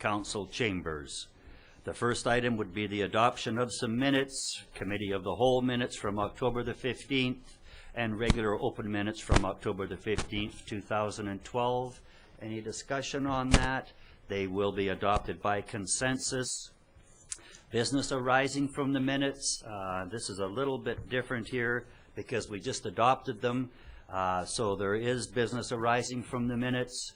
council chambers. The first item would be the adoption of some minutes, Committee of the Whole minutes from October the 15th, and regular open minutes from October the 15th, 2012. Any discussion on that? They will be adopted by consensus. Business arising from the minutes. This is a little bit different here because we just adopted them. So there is business arising from the minutes.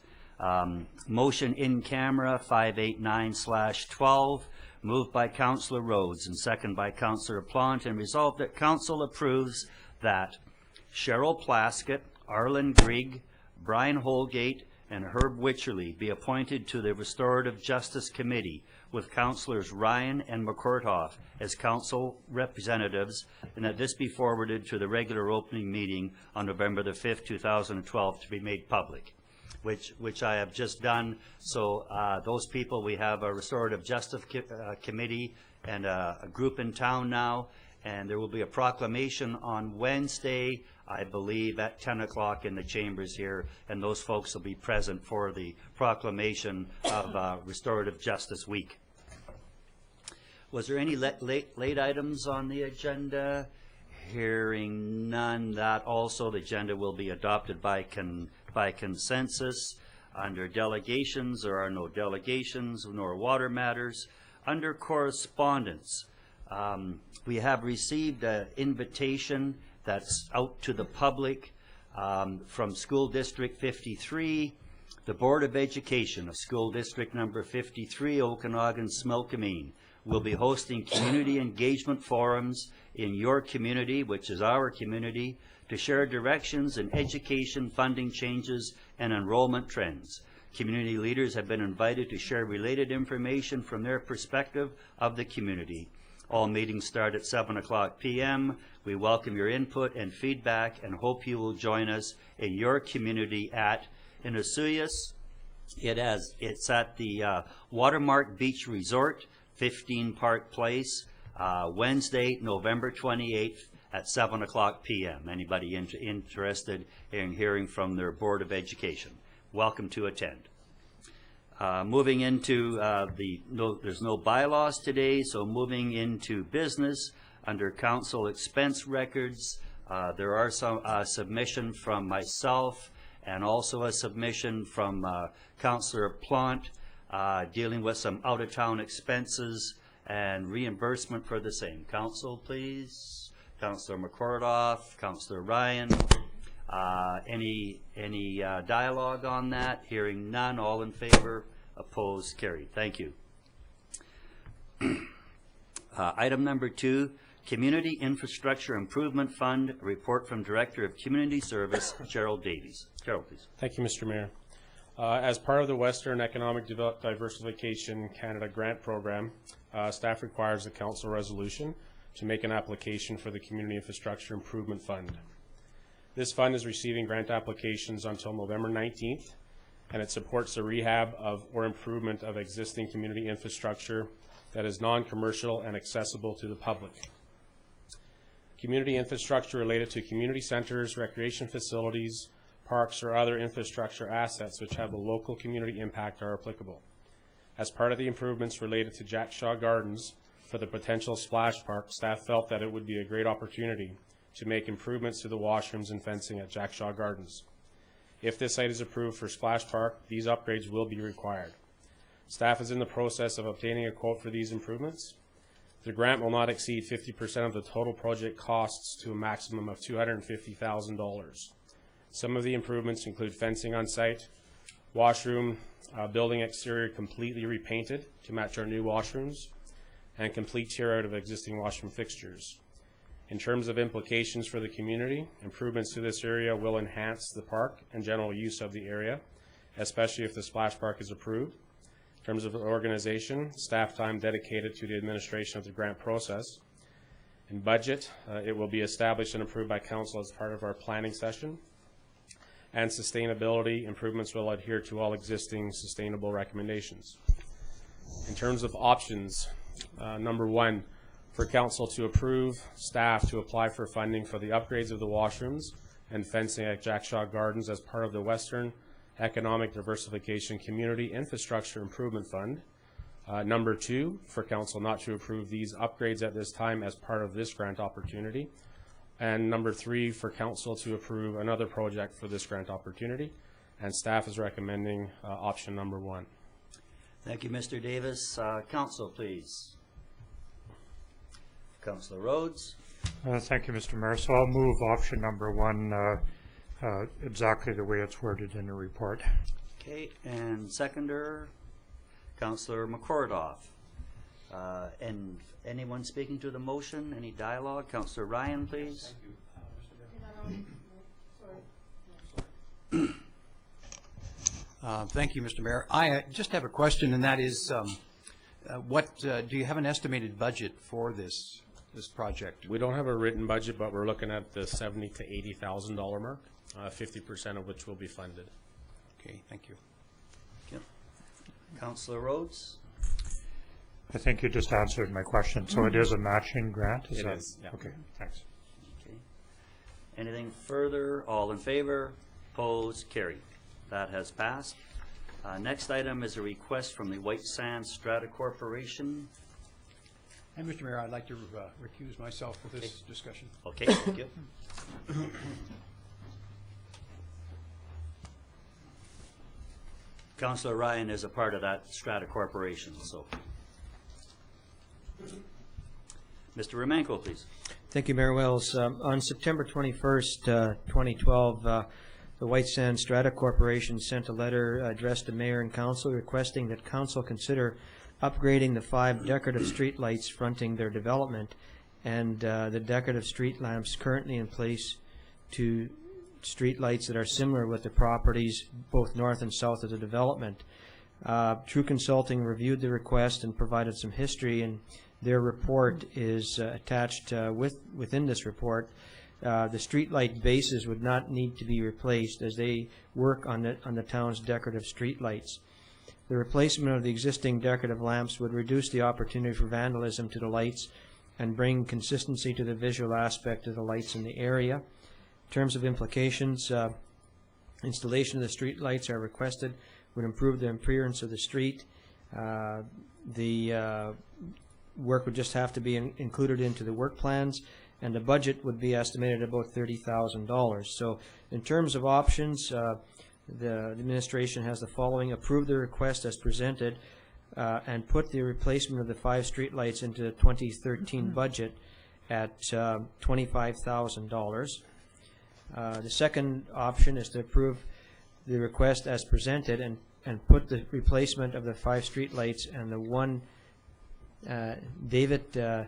Motion in camera 589/12, moved by Councillor Rhodes and second by Councillor Plant, and resolved that Council approves that Cheryl Plaskett, Arlen Grigg, Brian Holgate, and Herb Wycherley be appointed to the Restorative Justice Committee, with Councillors Ryan and McCourtoff as council representatives, and that this be forwarded to the regular opening meeting on November the 5th, 2012 to be made public, which I have just done. So those people, we have a Restorative Justice Committee and a group in town now, and there will be a proclamation on Wednesday, I believe, at 10 o'clock in the chambers here, and those folks will be present for the proclamation of Restorative Justice Week. Was there any late items on the agenda? Hearing none, that also the agenda will be adopted by consensus. Under delegations, there are no delegations nor water matters. Under correspondence, we have received an invitation that's out to the public from School District 53, the Board of Education of School District number 53, Okanagan, Similkameen, will be hosting community engagement forums in your community, which is our community, to share directions in education, funding changes, and enrollment trends. Community leaders have been invited to share related information from their perspective of the community. All meetings start at 7 o'clock p.m. We welcome your input and feedback and hope you will join us in your community in Osoyoos. It's at the Watermark Beach Resort, 15 Park Place, Wednesday, November 28th at 7 o'clock p.m. Anybody interested in hearing from their Board of Education, welcome to attend. Moving into there's no bylaws today, so moving into business under council expense records, there are some submission from myself and also a submission from Councillor Plant dealing with some out-of-town expenses and reimbursement for the same. Council, please. Councillor McCourtoff, Councillor Ryan. Any dialogue on that? Hearing none, all in favor, opposed, carried. Thank you. Item number 2, Community Infrastructure Improvement Fund, report from Director of Community Service, Gerald Davies. Gerald, please. Thank you, Mr. Mayor. As part of the Western Economic Diversification Canada Grant Program, staff requires a council resolution to make an application for the Community Infrastructure Improvement Fund. This fund is receiving grant applications until November 19th, and it supports the rehab or improvement of existing community infrastructure that is non-commercial and accessible to the public. Community infrastructure related to community centers, recreation facilities, parks, or other infrastructure assets which have a local community impact are applicable. As part of the improvements related to Jack Shaw Gardens for the potential splash park, staff felt that it would be a great opportunity to make improvements to the washrooms and fencing at Jack Shaw Gardens. If this site is approved for splash park, these upgrades will be required. Staff is in the process of obtaining a quote for these improvements. The grant will not exceed 50% of the total project costs to a maximum of $250,000. Some of the improvements include fencing on site, washroom, building exterior completely repainted to match our new washrooms, and complete tear out of existing washroom fixtures. In terms of implications for the community, improvements to this area will enhance the park and general use of the area, especially if the splash park is approved. In terms of organization, staff time dedicated to the administration of the grant process. In budget, it will be established and approved by council as part of our planning session. And sustainability improvements will adhere to all existing sustainable recommendations. In terms of options, number 1, for council to approve staff to apply for funding for the upgrades of the washrooms and fencing at Jack Shaw Gardens as part of the Western Economic Diversification Community Infrastructure Improvement Fund Number 2, for council not to approve these upgrades at this time as part of this grant opportunity. And number 3, for council to approve another project for this grant opportunity. And staff is recommending option number 1. Thank you, Mr. Davis. Council, please. Councillor Rhodes. Thank you, Mr. Mayor. So I'll move option number 1 exactly the way it's worded in the report. Okay, and seconder, Councillor McCordoff. And anyone speaking to the motion? Any dialogue? Councillor Ryan, please. Thank you, Mr. Mayor. I just have a question, and that is, do you have an estimated budget for this project? We don't have a written budget, but we're looking at the $70,000 to $80,000 mark, 50% of which will be funded. Okay, thank you. Okay. Councillor Rhodes. I think you just answered my question. So it is a matching grant? It is, yeah. Okay, thanks. Okay. Anything further? All in favor? Opposed? Carried. That has passed. Next item is a request from the White Sands Strata Corporation. And Mr. Mayor, I'd like to recuse myself for this discussion. Okay, thank you. Councillor Ryan is a part of that Strata Corporation, so. Mr. Romanko, please. Thank you, Mayor Wells. On September 21st, 2012, the White Sands Strata Corporation sent a letter addressed to Mayor and Council requesting that Council consider upgrading the 5 decorative street lights fronting their development and the decorative street lamps currently in place to street lights that are similar with the properties both north and south of the development. True Consulting reviewed the request and provided some history, and their report is attached within this report. The street light bases would not need to be replaced as they work on the town's decorative street lights. The replacement of the existing decorative lamps would reduce the opportunity for vandalism to the lights and bring consistency to the visual aspect of the lights in the area. In terms of implications, installation of the street lights are requested would improve the appearance of the street. The work would just have to be included into the work plans, and the budget would be estimated at about $30,000. So in terms of options, the administration has the following: approve the request as presented and put the replacement of the 5 street lights into the 2013 budget at $25,000. The second option is to approve the request as presented and put the replacement of the 5 street lights and the 1 David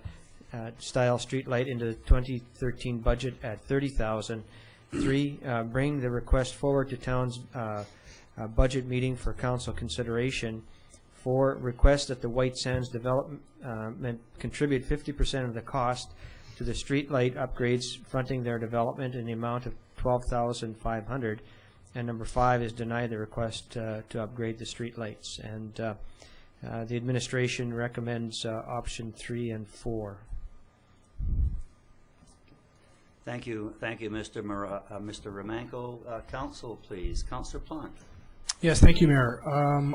style street light into the 2013 budget at $30,000. 3, bring the request forward to town's budget meeting for council consideration. 4, request that the White Sands development contribute 50% of the cost to the street light upgrades fronting their development in the amount of $12,500. And number 5 is deny the request to upgrade the street lights. And the administration recommends option 3 and 4. Thank you, Mr. Romanko. Council, please. Councillor Plant. Yes, thank you, Mayor.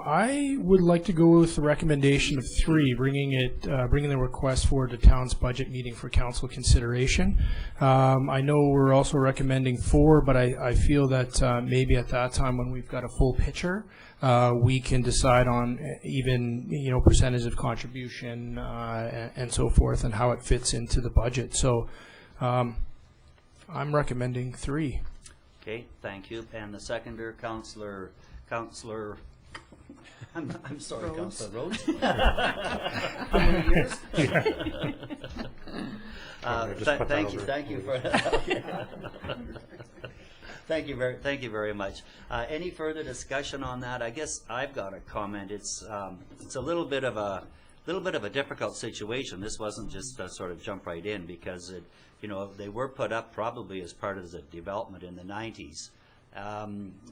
I would like to go with the recommendation of 3, bringing the request forward to town's budget meeting for council consideration. I know we're also recommending 4, but I feel that maybe at that time when we've got a full picture, we can decide on even percentage of contribution and so forth, and how it fits into the budget. So I'm recommending 3. Okay, thank you. And the seconder, Councillor. I'm sorry, Councillor Rhodes. How many years? Thank you for thank you very much. Any further discussion on that? I guess I've got a comment. It's a little bit of a difficult situation. This wasn't just sort of jump right in, because they were put up probably as part of the development in the 90s.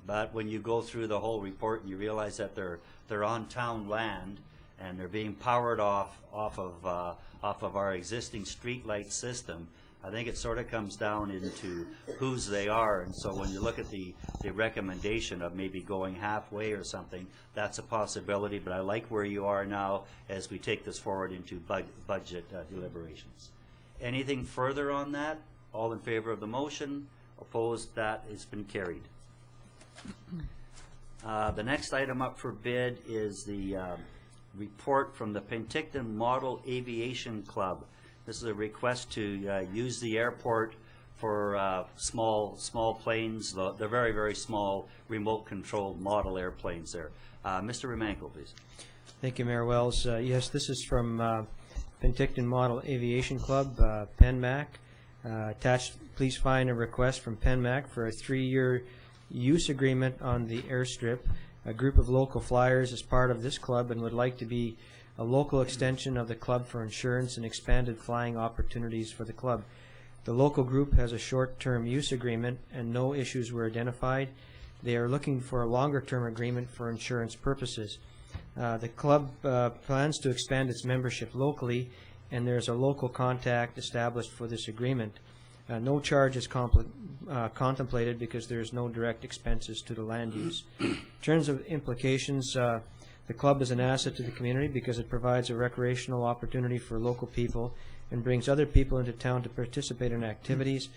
But when you go through the whole report and you realize that they're on town land and they're being powered off of our existing street light system, I think it sort of comes down into whose they are, and so when you look at the recommendation of maybe going halfway or something, that's a possibility, but I like where you are now as we take this forward into budget deliberations. Anything further on that? All in favor of the motion? Opposed? That has been carried. The next item up for bid is the report from the Penticton Model Aviation Club. This is a request to use the airport for small planes. They're very, very small, remote-controlled model airplanes there. Mr. Remanko, please. Thank you, Mayor Wells. Yes, this is from Penticton Model Aviation Club, PENMAC. Attached, please find a request from PENMAC for a 3-year use agreement on the airstrip. A group of local flyers is part of this club and would like to be a local extension of the club for insurance and expanded flying opportunities for the club. The local group has a short-term use agreement and no issues were identified. They are looking for a longer-term agreement for insurance purposes. The club plans to expand its membership locally, and there's a local contact established for this agreement. No charge is contemplated because there's no direct expenses to the land use. In terms of implications, the club is an asset to the community because it provides a recreational opportunity for local people and brings other people into town to participate in activities.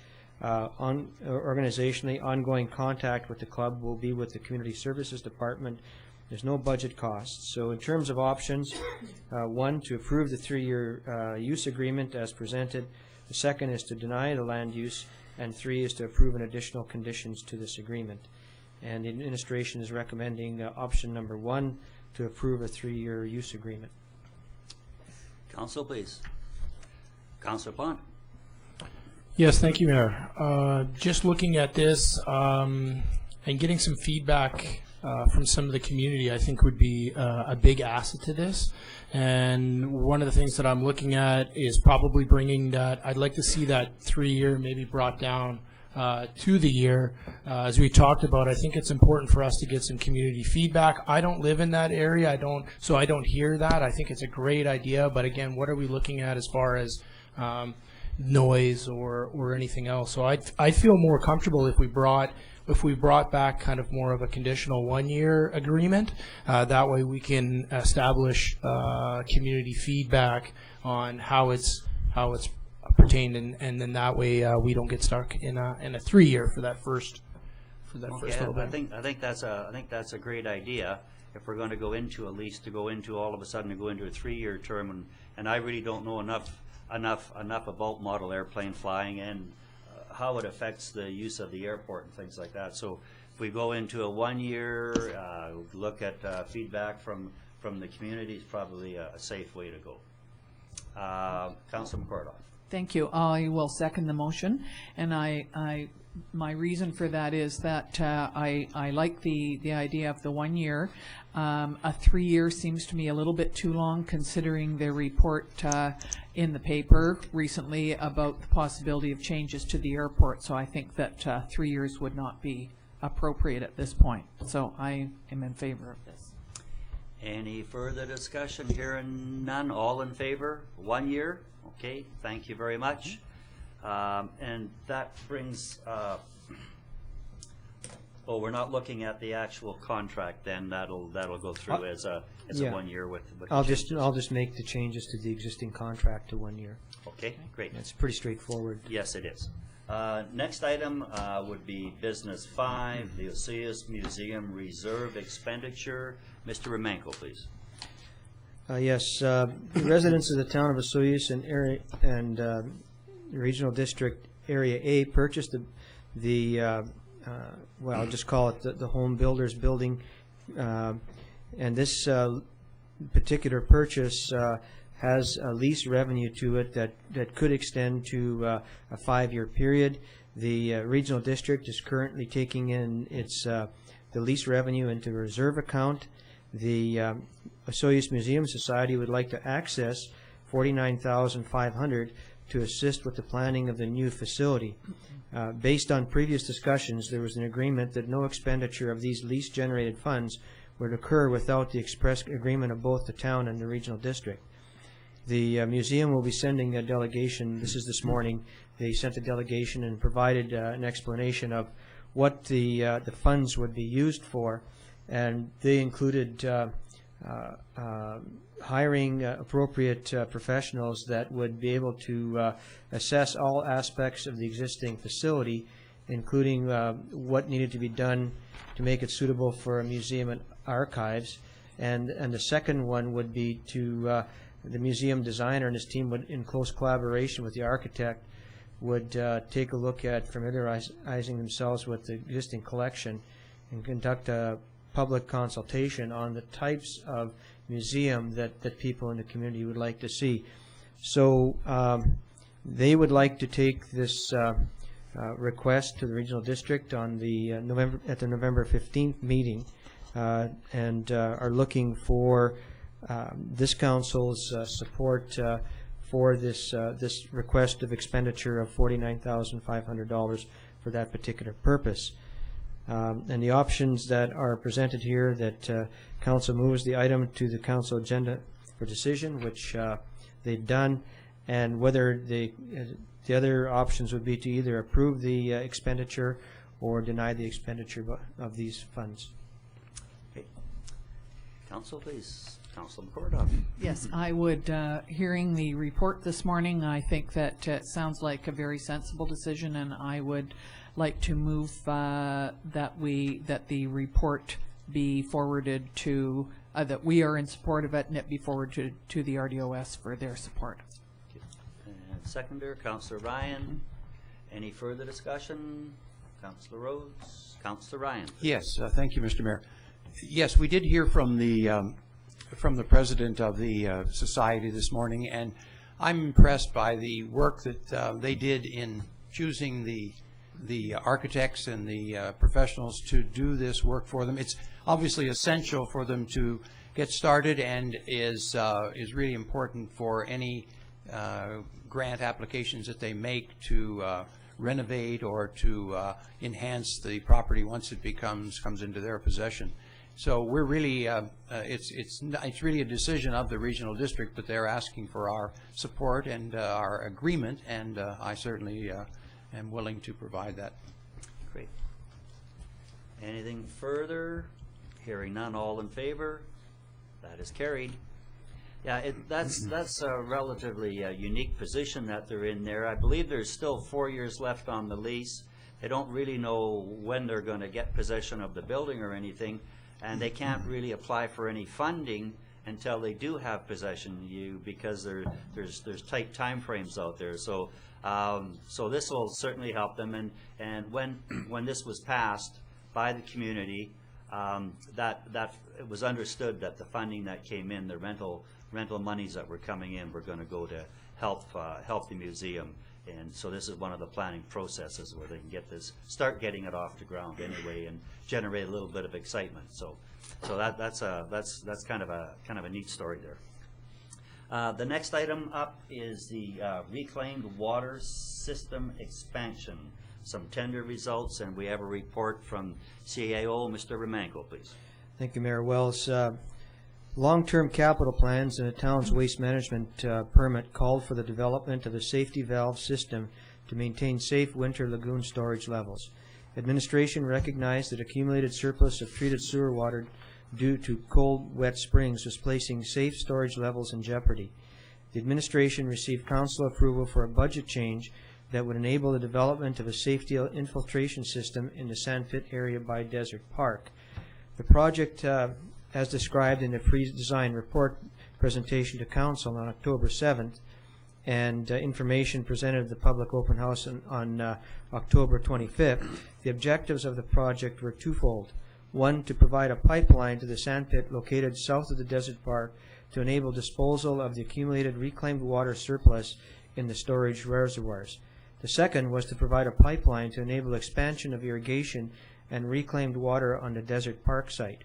Organizationally, ongoing contact with the club will be with the Community Services Department. There's no budget costs. So in terms of options, one, to approve the 3-year use agreement as presented. The second is to deny the land use, and 3 is to approve an additional conditions to this agreement. And the administration is recommending option number 1, to approve a 3-year use agreement. Council, please. Councilor Pond. Yes, thank you, Mayor. Just looking at this and getting some feedback from some of the community, I think would be a big asset to this. And one of the things that I'm looking at is probably bringing that, I'd like to see that 3-year maybe brought down to the year. As we talked about, I think it's important for us to get some community feedback. I don't live in that area, so I don't hear that. I think it's a great idea, but again, what are we looking at as far as noise or anything else? So I'd feel more comfortable if we brought back kind of more of a conditional 1-year agreement. That way we can establish community feedback on how it's pertained, and then that way we don't get stuck in a 3-year for that first little bit. I think that's a great idea. If we're going to go into a lease, to go into all of a sudden to go into a 3-year term, and I really don't know enough about model airplane flying and how it affects the use of the airport and things like that. So if we go into a 1-year, look at feedback from the community is probably a safe way to go. Councilman Cordoff. Thank you. I will second the motion, and my reason for that is that I like the idea of the 1 year. A 3-year seems to me a little bit too long, considering the report in the paper recently about the possibility of changes to the airport. So I think that 3 years would not be appropriate at this point. So I am in favor of this. Any further discussion? Hearing none. All in favor? 1 year? Okay, thank you very much. And that brings, we're not looking at the actual contract then. That'll go through as a 1 year with I'll just make the changes to the existing contract to 1 year. Okay, great. It's pretty straightforward. Yes, it is. Next item would be business 5, the Osoyoos Museum Reserve Expenditure. Mr. Remanko, please. Yes, residents of the town of Osoyoos and Regional District Area A purchased well, I'll just call it the Home Builders Building, and this particular purchase has a lease revenue to it that could extend to a 5-year period. The Regional District is currently taking in the lease revenue into a reserve account. The Osoyoos Museum Society would like to access $49,500 to assist with the planning of the new facility. Based on previous discussions, there was an agreement that no expenditure of these lease-generated funds would occur without the express agreement of both the town and the Regional District. The museum will be sending a delegation. This is this morning. They sent a delegation and provided an explanation of what the funds would be used for, and they included hiring appropriate professionals that would be able to assess all aspects of the existing facility, including what needed to be done to make it suitable for a museum and archives. And the second one would be to the museum designer and his team would, in close collaboration with the architect, would take a look at familiarizing themselves with the existing collection and conduct a public consultation on the types of museum that people in the community would like to see. So they would like to take this request to the regional district on the November 15th meeting, and are looking for this council's support for this request of expenditure of $49,500 for that particular purpose. And the options that are presented here, that council moves the item to the council agenda for decision, which they've done, and whether the other options would be to either approve the expenditure or deny the expenditure of these funds. Okay. Council, please. Councilor McCordoff. Yes, I would, hearing the report this morning, I think that it sounds like a very sensible decision, and I would like to move that the report be forwarded to, that we are in support of it, and it be forwarded to the RDOS for their support. And seconder, Councilor Ryan. Any further discussion? Councilor Rhodes. Councilor Ryan. Yes, thank you, Mr. Mayor. Yes, we did hear from the president of the society this morning, and I'm impressed by the work that they did in choosing the architects and the professionals to do this work for them. It's obviously essential for them to get started, and is really important for any grant applications that they make to renovate or to enhance the property once it comes into their possession. So we're really it's really a decision of the regional district, but they're asking for our support and our agreement, and I certainly am willing to provide that. Great. Anything further? Hearing none, all in favor? That is carried. Yeah, that's a relatively unique position that they're in there. I believe there's still 4 years left on the lease. They don't really know when they're going to get possession of the building or anything, and they can't really apply for any funding until they do have possession, because there's tight time frames out there. So so this will certainly help them, and when this was passed by the community, that it was understood that the funding that came in, the rental monies that were coming in, were going to go to help the museum. And so this is one of the planning processes where they can start getting it off the ground anyway, and generate a little bit of excitement. So that's kind of a neat story there. The next item up is the reclaimed water system expansion. Some tender results, and we have a report from CAO. Mr. Romanko, please. Thank you, Mayor Wells. Long-term capital plans and the town's waste management permit called for the development of a safety valve system to maintain safe winter lagoon storage levels. Administration recognized that accumulated surplus of treated sewer water due to cold, wet springs was placing safe storage levels in jeopardy. The administration received council approval for a budget change that would enable the development of a safety infiltration system in the sandpit area by Desert Park. The project, as described in the pre-design report presentation to council on October 7th, and information presented at the public open house on October 25th, the objectives of the project were twofold. One, to provide a pipeline to the sandpit located south of the Desert Park to enable disposal of the accumulated reclaimed water surplus in the storage reservoirs. The second was to provide a pipeline to enable expansion of irrigation and reclaimed water on the Desert Park site.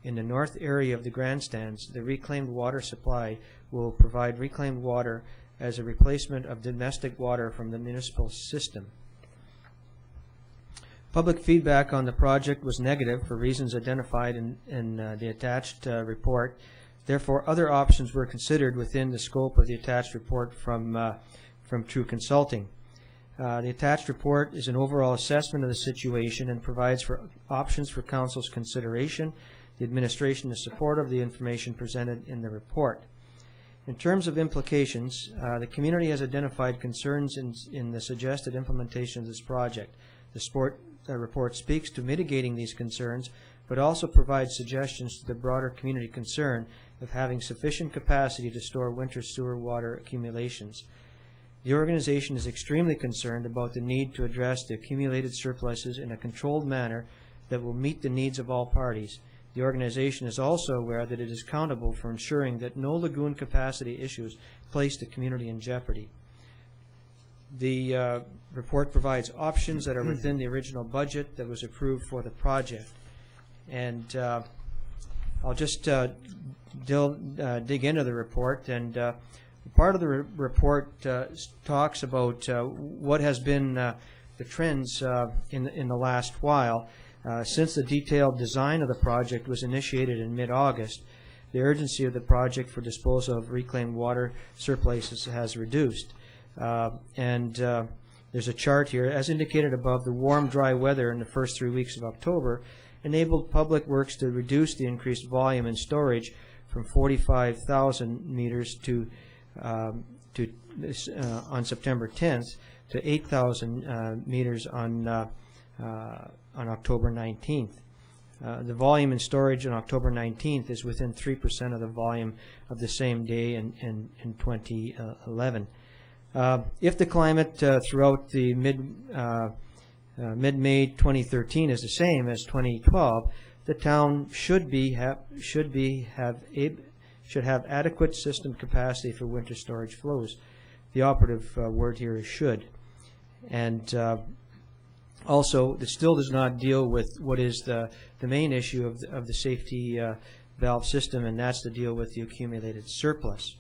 In the north area of the grandstands, the reclaimed water supply will provide reclaimed water as a replacement of domestic water from the municipal system. Public feedback on the project was negative for reasons identified in the attached report. Therefore, other options were considered within the scope of the attached report from True Consulting. The attached report is an overall assessment of the situation and provides for options for Council's consideration. The administration is supportive of the information presented in the report. In terms of implications, the community has identified concerns in the suggested implementation of this project. The report speaks to mitigating these concerns, but also provides suggestions to the broader community concern of having sufficient capacity to store winter sewer water accumulations. The organization is extremely concerned about the need to address the accumulated surpluses in a controlled manner that will meet the needs of all parties. The organization is also aware that it is accountable for ensuring that no lagoon capacity issues place the community in jeopardy. The report provides options that are within the original budget that was approved for the project. And I'll just dig into the report. And part of the report talks about what has been the trends in the last while. Since the detailed design of the project was initiated in mid-August, the urgency of the project for disposal of reclaimed water surpluses has reduced. There's a chart here. As indicated above, the warm, dry weather in the first 3 weeks of October enabled Public Works to reduce the increased volume in storage from 45,000 meters on September 10th to 8,000 meters on October 19th. The volume in storage on October 19th is within 3% of the volume of the same day in 2011. If the climate throughout the mid-May 2013 is the same as 2012, the town should have adequate system capacity for winter storage flows. The operative word here is should. And also, it still does not deal with what is the main issue of the safety valve system, and that's to deal with the accumulated surplus.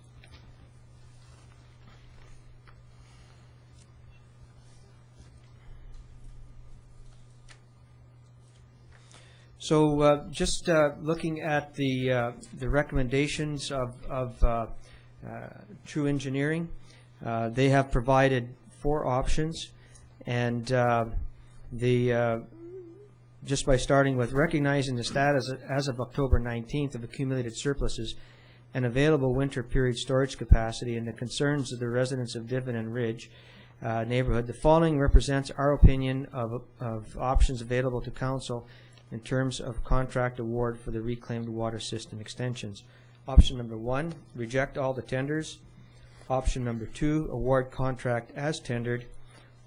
So just looking at the recommendations of True Engineering, they have provided 4 options, and just by starting with recognizing the status as of October 19th of accumulated surpluses and available winter period storage capacity and the concerns of the residents of Dividend Ridge neighborhood, the following represents our opinion of options available to Council in terms of contract award for the reclaimed water system extensions. Option number 1, reject all the tenders. Option number 2, award contract as tendered.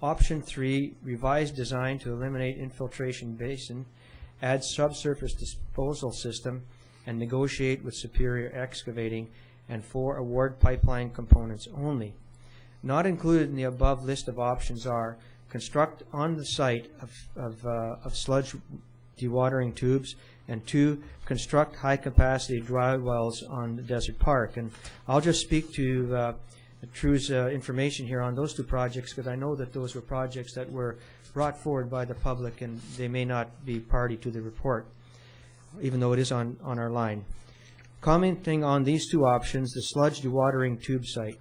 Option 3, revise design to eliminate infiltration basin, add subsurface disposal system, and negotiate with Superior Excavating. And 4, award pipeline components only. Not included in the above list of options are construct on the site of sludge dewatering tubes, and 2, construct high-capacity dry wells on the Desert Park. And I'll just speak to True's information here on those 2 projects, because I know that those were projects that were brought forward by the public, and they may not be party to the report, even though it is on our line. Commenting on these 2 options, the sludge dewatering tube site.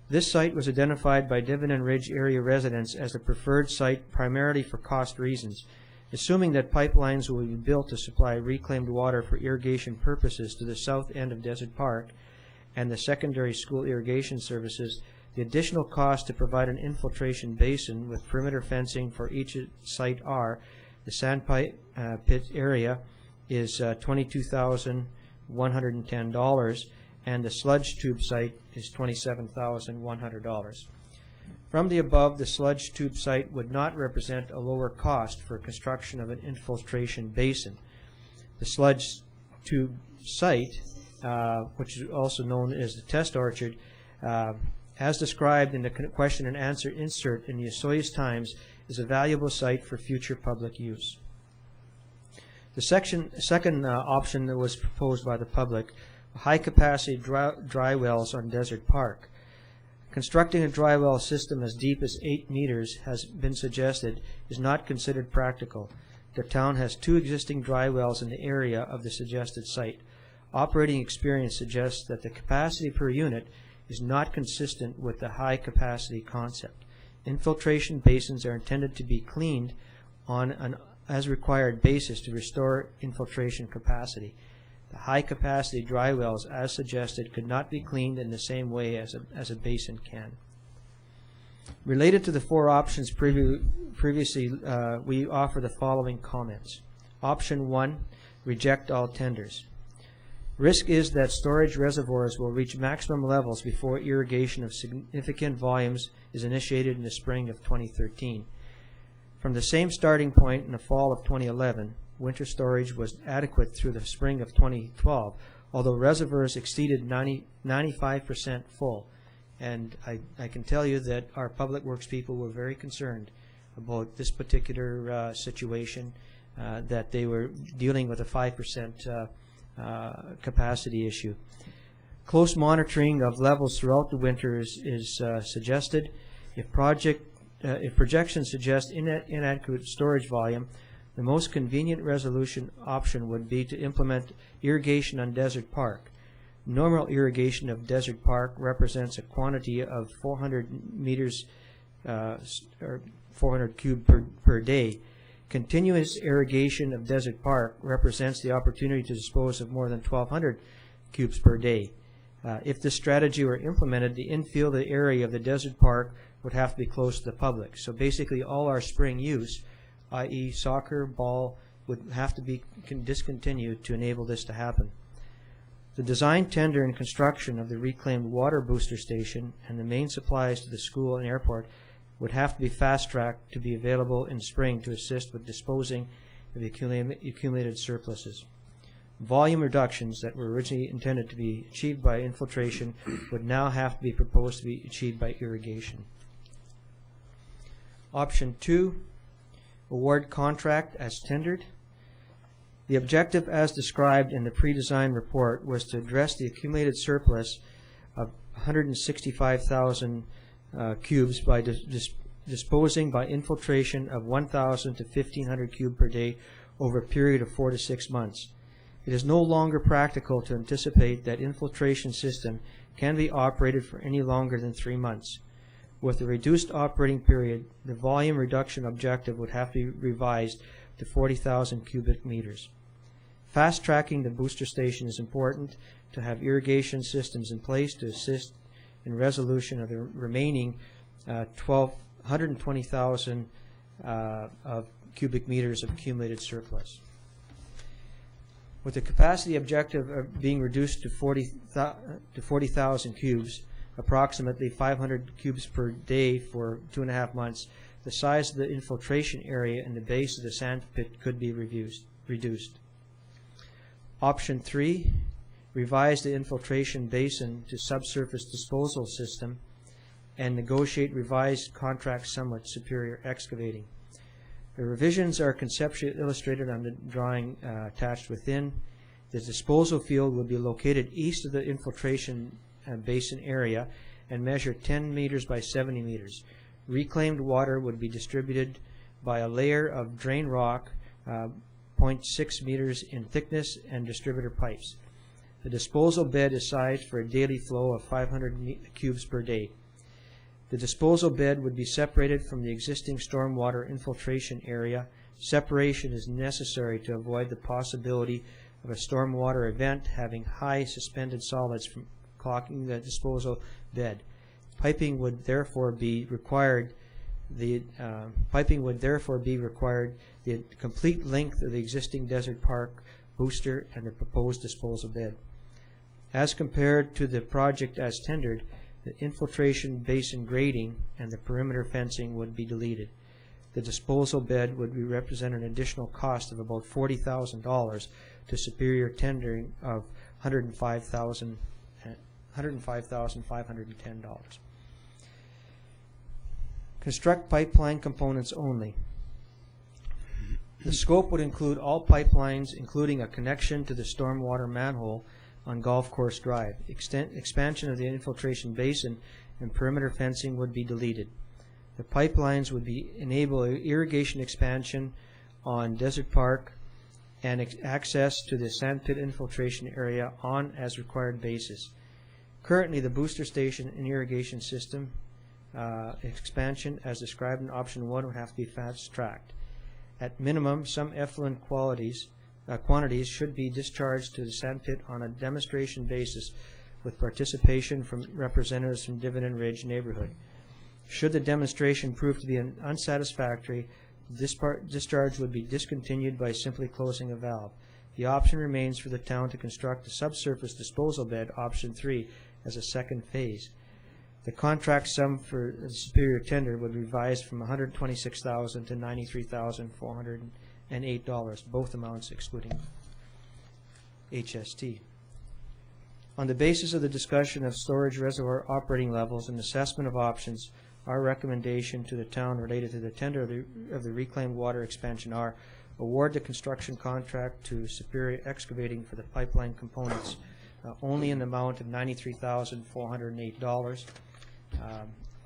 This site was identified by Dividend Ridge area residents as the preferred site primarily for cost reasons. Assuming that pipelines will be built to supply reclaimed water for irrigation purposes to the south end of Desert Park and the secondary school irrigation services, the additional cost to provide an infiltration basin with perimeter fencing for each site are: the sandpipe pit area is $22,110, and the sludge tube site is $27,100. From the above, the sludge tube site would not represent a lower cost for construction of an infiltration basin. The sludge tube site, which is also known as the test orchard, as described in the question and answer insert in the Osoyoos Times, is a valuable site for future public use. The second option that was proposed by the public, high-capacity dry wells on Desert Park. Constructing a dry well system as deep as 8 meters has been suggested is not considered practical. The town has 2 existing dry wells in the area of the suggested site. Operating experience suggests that the capacity per unit is not consistent with the high capacity concept. Infiltration basins are intended to be cleaned on an as required basis to restore infiltration capacity. The high capacity dry wells, as suggested, could not be cleaned in the same way as a basin can. Related to the four options previously, we offer the following comments. Option 1, reject all tenders. Risk is that storage reservoirs will reach maximum levels before irrigation of significant volumes is initiated in the spring of 2013. From the same starting point in the fall of 2011, winter storage was adequate through the spring of 2012, although reservoirs exceeded 95% full. And I can tell you that our public works people were very concerned about this particular situation, that they were dealing with a 5% capacity issue. Close monitoring of levels throughout the winter is suggested. If projections suggest inadequate storage volume, the most convenient resolution option would be to implement irrigation on Desert Park. Normal irrigation of Desert Park represents a quantity of 400 meters or 400 cube per day. Continuous irrigation of Desert Park represents the opportunity to dispose of more than 1,200 cubes per day. If this strategy were implemented, the infield area of the Desert Park would have to be closed to the public. So basically all our spring use, i.e. soccer, ball, would have to be discontinued to enable this to happen. The design, tender, and construction of the reclaimed water booster station and the main supplies to the school and airport would have to be fast-tracked to be available in spring to assist with disposing of accumulated surpluses. Volume reductions that were originally intended to be achieved by infiltration would now have to be proposed to be achieved by irrigation. Option 2, award contract as tendered. The objective as described in the pre-design report was to address the accumulated surplus of 165,000 cubes by disposing by infiltration of 1,000 to 1,500 cube per day over a period of 4 to 6 months. It is no longer practical to anticipate that infiltration system can be operated for any longer than 3 months. With the reduced operating period, the volume reduction objective would have to be revised to 40,000 cubic meters. Fast-tracking the booster station is important to have irrigation systems in place to assist in resolution of the remaining 120,000 of cubic meters of accumulated surplus. With the capacity objective of being reduced to 40,000 cubes, approximately 500 cubes per day for 2.5 months, the size of the infiltration area in the base of the sand pit could be reduced. Option 3, revise the infiltration basin to subsurface disposal system and negotiate revised contract somewhat superior excavating. The revisions are conceptually illustrated on the drawing attached within. The disposal field will be located east of the infiltration basin area and measure 10 meters by 70 meters. Reclaimed water would be distributed by a layer of drain rock 0.6 meters in thickness and distributor pipes. The disposal bed is sized for a daily flow of 500 cubes per day. The disposal bed would be separated from the existing stormwater infiltration area. Separation is necessary to avoid the possibility of a stormwater event having high suspended solids from clogging the disposal bed. Piping would therefore be required. The complete length of the existing Desert Park booster and the proposed disposal bed. As compared to the project as tendered, the infiltration basin grading and the perimeter fencing would be deleted. The disposal bed would represent an additional cost of about $40,000 to superior tendering of $105,510. Construct pipeline components only. The scope would include all pipelines, including a connection to the stormwater manhole on Golf Course Drive. Expansion of the infiltration basin and perimeter fencing would be deleted. The pipelines would enable irrigation expansion on Desert Park and access to the sandpit infiltration area on as required basis. Currently, the booster station and irrigation system expansion as described in option 1 would have to be fast-tracked. At minimum, some effluent quantities should be discharged to the sandpit on a demonstration basis with participation from representatives from Dividend Ridge neighborhood. Should the demonstration prove to be unsatisfactory, this discharge would be discontinued by simply closing a valve. The option remains for the town to construct a subsurface disposal bed, option 3, as a second phase. The contract sum for the superior tender would be revised from $126,000 to $93,408, both amounts excluding HST. On the basis of the discussion of storage reservoir operating levels and assessment of options, our recommendation to the town related to the tender of the reclaimed water expansion are award the construction contract to Superior Excavating for the pipeline components only in the amount of $93,408.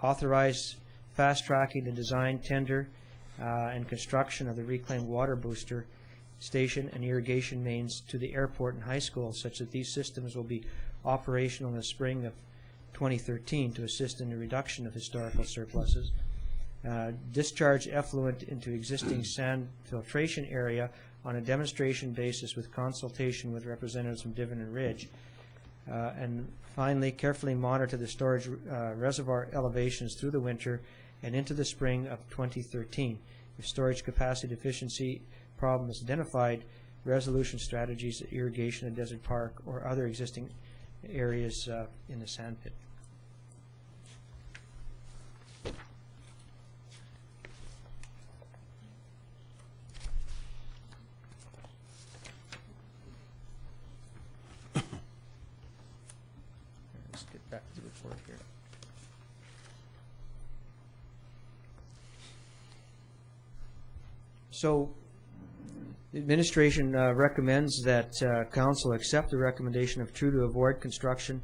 Authorize fast-tracking the design, tender, and construction of the reclaimed water booster station and irrigation mains to the airport and high school, such that these systems will be operational in the spring of 2013 to assist in the reduction of historical surpluses. Discharge effluent into existing sand filtration area on a demonstration basis with consultation with representatives from Dividend Ridge. And finally, carefully monitor the storage reservoir elevations through the winter and into the spring of 2013. If storage capacity deficiency problem is identified, resolution strategies at irrigation at Desert Park or other existing areas in the sandpit. Let's get back to the report here. So, the administration recommends that council accept the recommendation of True to award construction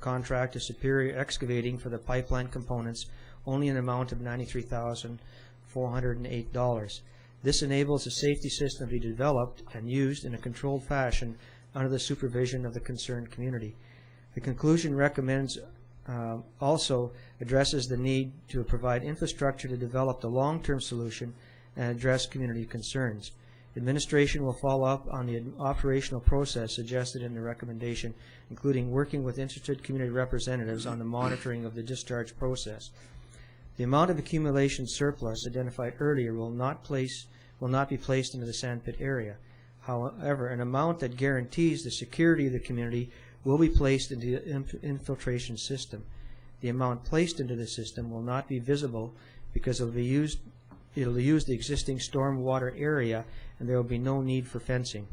contract to Superior Excavating for the pipeline components only an amount of $93,408. This enables a safety system to be developed and used in a controlled fashion under the supervision of the concerned community. The conclusion recommends also addresses the need to provide infrastructure to develop the long-term solution and address community concerns. Administration will follow up on the operational process suggested in the recommendation, including working with interested community representatives on the monitoring of the discharge process. The amount of accumulation surplus identified earlier will not be placed into the sandpit area. However, an amount that guarantees the security of the community will be placed into the infiltration system. The amount placed into the system will not be visible because it'll use the existing storm water area and there will be no need for fencing.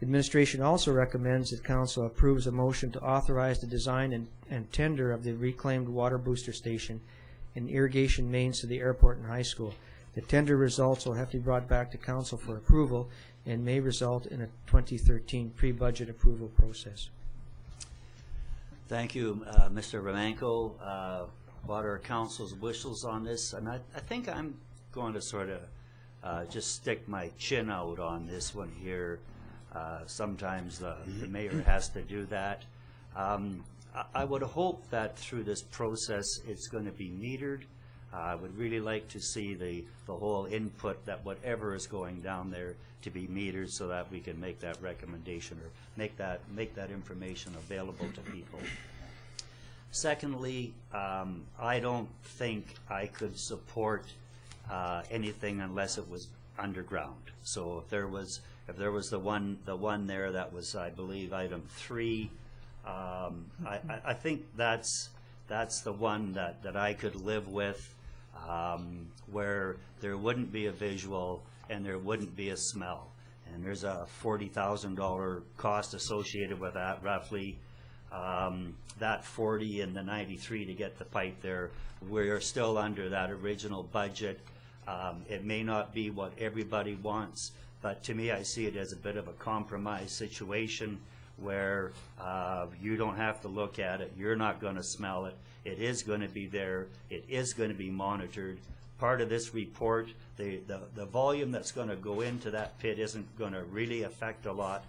Administration also recommends that Council approves a motion to authorize the design and tender of the reclaimed water booster station and irrigation mains to the airport and high school. The tender results will have to be brought back to Council for approval and may result in a 2013 pre-budget approval process. Thank you, Mr. Romanko. What are Council's wishes on this? And I think I'm going to sort of just stick my chin out on this one here. Sometimes the mayor has to do that. I would hope that through this process it's going to be metered. I would really like to see the whole input, that whatever is going down there to be metered so that we can make that recommendation or make that information available to people. Secondly, I don't think I could support anything unless it was underground. So if there was the one there that was, I believe, item 3, I think that's the one that I could live with, where there wouldn't be a visual and there wouldn't be a smell. And there's a $40,000 cost associated with that, roughly. That 40 and the 93 to get the pipe there, we're still under that original budget. It may not be what everybody wants, but to me I see it as a bit of a compromise situation where you don't have to look at it, you're not going to smell it, it is going to be there, it is going to be monitored, part of this report, the volume that's going to go into that pit isn't going to really affect a lot.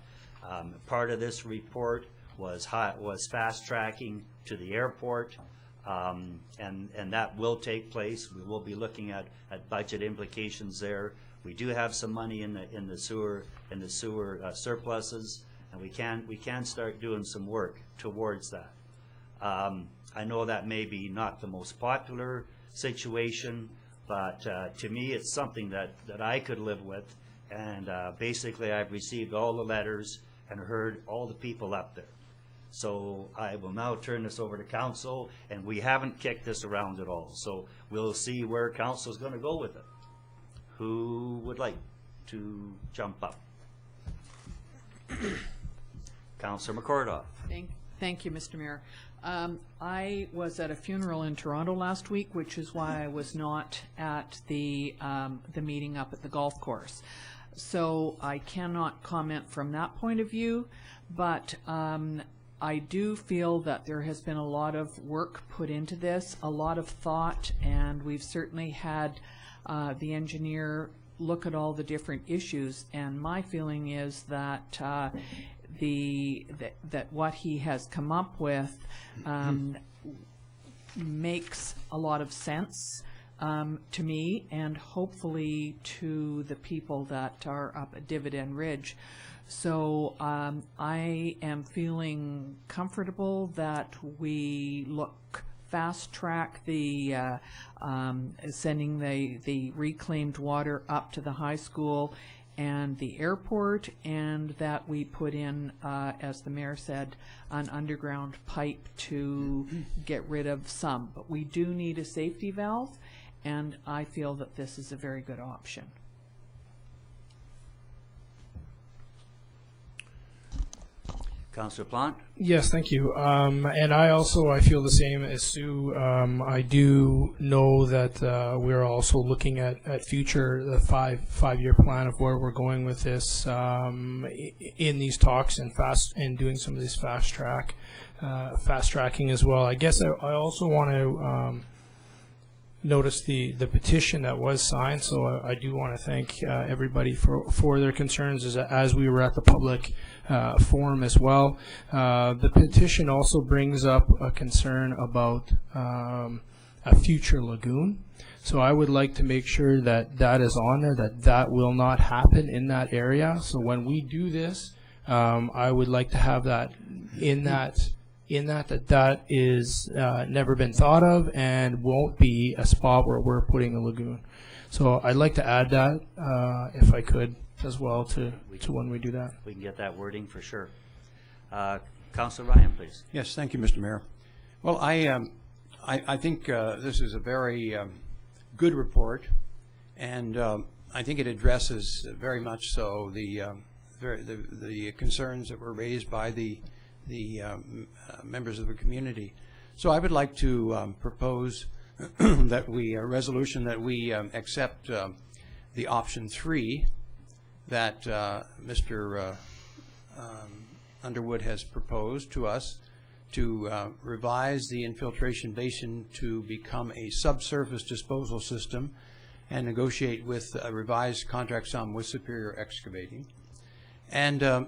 Part of this report was fast tracking to the airport, and that will take place. We will be looking at budget implications there. We do have some money in the sewer surpluses, and we can start doing some work towards that. I know that may be not the most popular situation, but to me it's something that I could live with, and basically I've received all the letters and heard all the people up there. So I will now turn this over to council, and we haven't kicked this around at all, so we'll see where council's going to go with it. Who would like to jump up? Councillor McCordoff. Thank you, Mr. Mayor. I was at a funeral in Toronto last week, which is why I was not at the meeting up at the golf course. So I cannot comment from that point of view, but I do feel that there has been a lot of work put into this, a lot of thought, and we've certainly had the engineer look at all the different issues, and my feeling is that that what he has come up with makes a lot of sense to me, and hopefully to the people that are up at Dividend Ridge. So I am feeling comfortable that we fast track the sending the reclaimed water up to the high school and the airport, and that we put in, as the mayor said, an underground pipe to get rid of some. But we do need a safety valve, and I feel that this is a very good option. Councillor Plant? Yes, thank you. And I feel the same as Sue. I do know that we're also looking at the five-year plan of where we're going with this in these talks and doing some of this fast tracking as well. I guess I also want to notice the petition that was signed, so I do want to thank everybody for their concerns as we were at the public forum as well. The petition also brings up a concern about a future lagoon, so I would like to make sure that that is on there, that will not happen in that area. So when we do this, I would like to have that that is never been thought of and won't be a spot where we're putting a lagoon. So I'd like to add that, if I could, as well, to when we do that. We can get that wording for sure. Councillor Ryan, please. Yes, thank you, Mr. Mayor. Well, I think this is a very good report, and I think it addresses very much so the concerns that were raised by the members of the community. So I would like to propose that a resolution that we accept the option 3 that Mr. Underwood has proposed to us, to revise the infiltration basin to become a subsurface disposal system and negotiate with a revised contract sum with Superior Excavating. And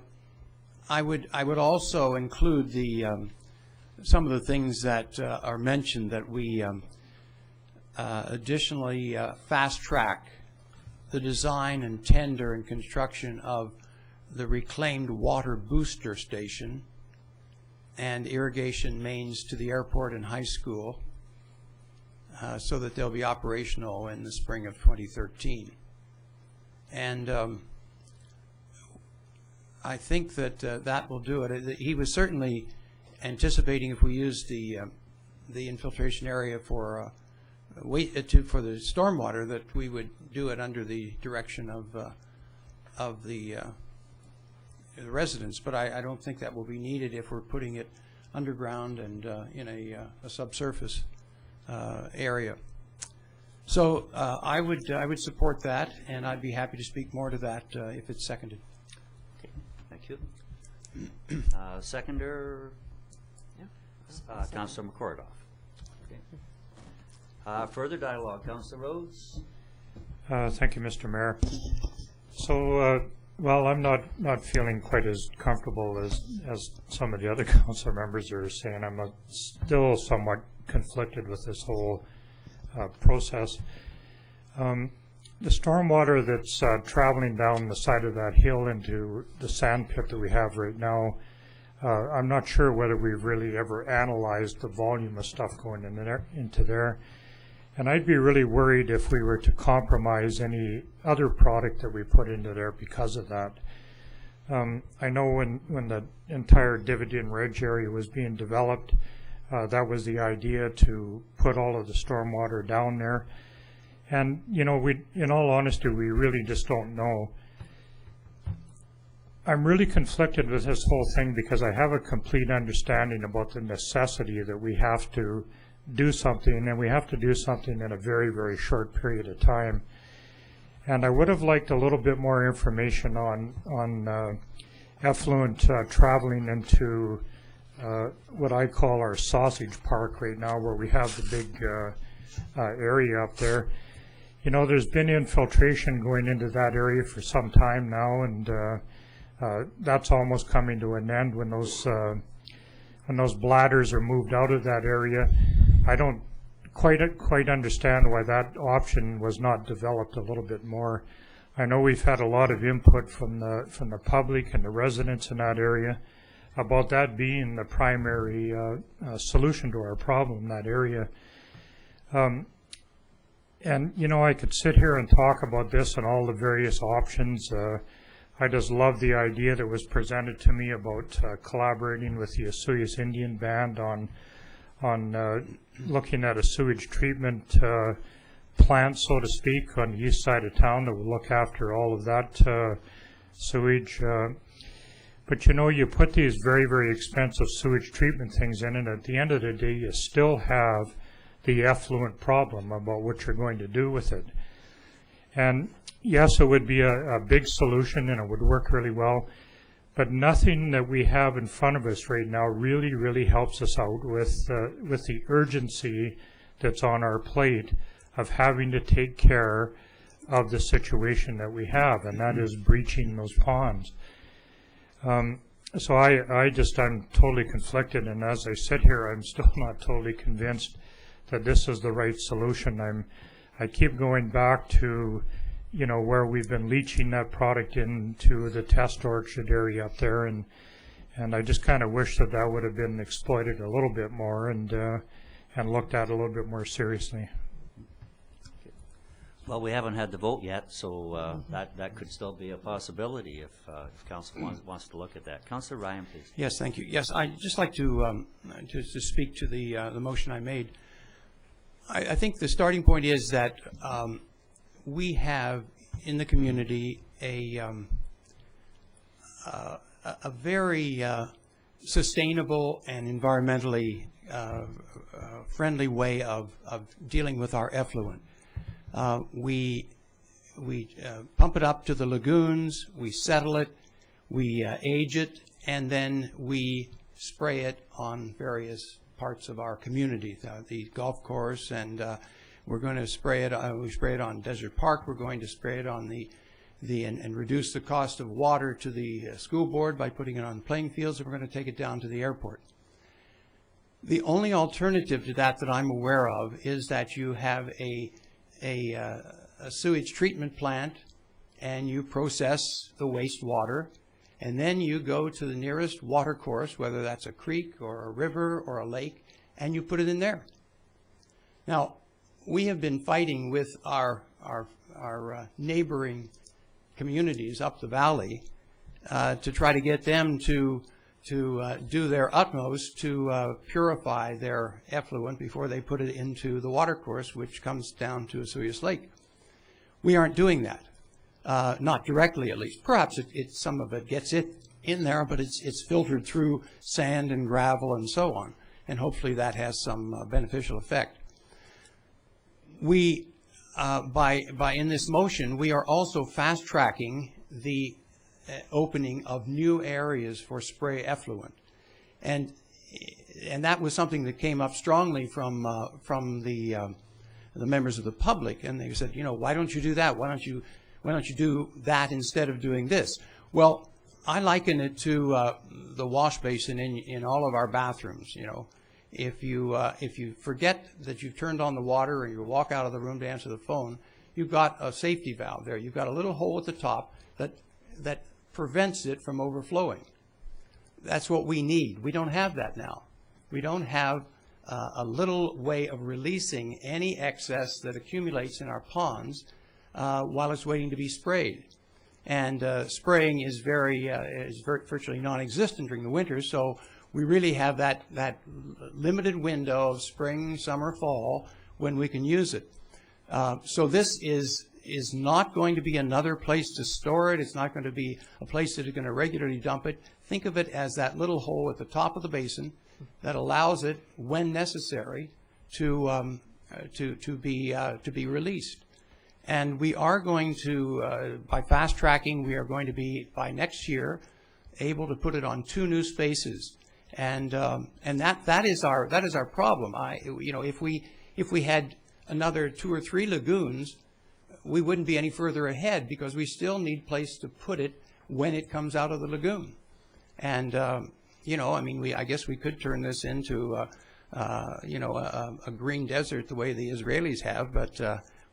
I would also include some of the things that are mentioned, that we additionally fast track the design and tender and construction of the reclaimed water booster station and irrigation mains to the airport and high school, so that they'll be operational in the spring of 2013. And I think that that will do it. He was certainly anticipating, if we used the infiltration area for the stormwater, that we would do it under the direction of the residents. But I don't think that will be needed if we're putting it underground and in a subsurface area. So I would support that, and I'd be happy to speak more to that if it's seconded. Okay, thank you. Seconder, Councillor McCordoff. Okay. Further dialogue, Councillor Rhodes? Thank you, Mr. Mayor. So, well, I'm not feeling quite as comfortable as some of the other council members are saying. I'm still somewhat conflicted with this whole process. The stormwater that's traveling down the side of that hill into the sand pit that we have right now, I'm not sure whether we've really ever analyzed the volume of stuff going into there. And I'd be really worried if we were to compromise any other product that we put into there because of that. I know when the entire Dividend Ridge area was being developed, that was the idea, to put all of the stormwater down there. And, you know, in all honesty, we really just don't know. I'm really conflicted with this whole thing because I have a complete understanding about the necessity that we have to do something, and we have to do something in a very, very short period of time. And I would have liked a little bit more information on effluent traveling into what I call our sausage park right now, where we have the big area up there. You know, there's been infiltration going into that area for some time now, and that's almost coming to an end when those bladders are moved out of that area. I don't quite understand why that option was not developed a little bit more. I know we've had a lot of input from the public and the residents in that area about that being the primary solution to our problem in that area. And, you know, I could sit here and talk about this and all the various options. I just love the idea that was presented to me about collaborating with the Osoyoos Indian Band on looking at a sewage treatment plant, so to speak, on the east side of town that will look after all of that sewage. But, you know, you put these very, very expensive sewage treatment things in, and at the end of the day, you still have the effluent problem about what you're going to do with it. And yes, it would be a big solution and it would work really well, but nothing that we have in front of us right now really, really helps us out with the urgency that's on our plate of having to take care of the situation that we have, and that is breaching those ponds. So I'm totally conflicted, and as I sit here, I'm still not totally convinced that this is the right solution. I keep going back to, you know, where we've been leaching that product into the test orchard area up there, and I just kind of wish that would have been exploited a little bit more and looked at a little bit more seriously. Well, we haven't had the vote yet, so that could still be a possibility if council wants to look at that. Councillor Ryan, please. Yes, thank you. Yes, I'd just like to speak to the motion I made. I think the starting point is that we have in the community a very sustainable and environmentally friendly way of dealing with our effluent. We pump it up to the lagoons, we settle it, we age it, and then we spray it on various parts of our community, the golf course, and we're going to spray it. We spray it on Desert Park. We're going to spray it on and reduce the cost of water to the school board by putting it on playing fields, and we're going to take it down to the airport. The only alternative to that I'm aware of is that you have a sewage treatment plant and you process the wastewater, and then you go to the nearest water course, whether that's a creek or a river or a lake, and you put it in there. Now, we have been fighting with our neighboring communities up the valley to try to get them to do their utmost to purify their effluent before they put it into the water course, which comes down to Osoyoos Lake. We aren't doing that. Not directly, at least. Perhaps some of it gets in there, but it's filtered through sand and gravel and so on, and hopefully that has some beneficial effect. We, in this motion, we are also fast tracking the opening of new areas for spray effluent, and that was something that came up strongly from the the members of the public, and they said, you know, why don't you do that? Why don't you do that instead of doing this? Well, I liken it to the wash basin in all of our bathrooms. You know, if you forget that you've turned on the water, or you walk out of the room to answer the phone, you've got a safety valve there. You've got a little hole at the top that prevents it from overflowing. That's what we need. We don't have that now. We don't have a little way of releasing any excess that accumulates in our ponds while it's waiting to be sprayed. And spraying is virtually non-existent during the winter, so we really have that limited window of spring, summer, fall when we can use it. So this is not going to be another place to store it. It's not going to be a place that is going to regularly dump it. Think of it as that little hole at the top of the basin that allows it, when necessary, to be released. And we are going to, by fast tracking, we are going to be, by next year, able to put it on 2 new spaces. And that is our problem. You know, if we had another 2 or 3 lagoons, we wouldn't be any further ahead, because we still need place to put it when it comes out of the lagoon. And you know, I mean, I guess we could turn this into you know, a green desert the way the Israelis have, but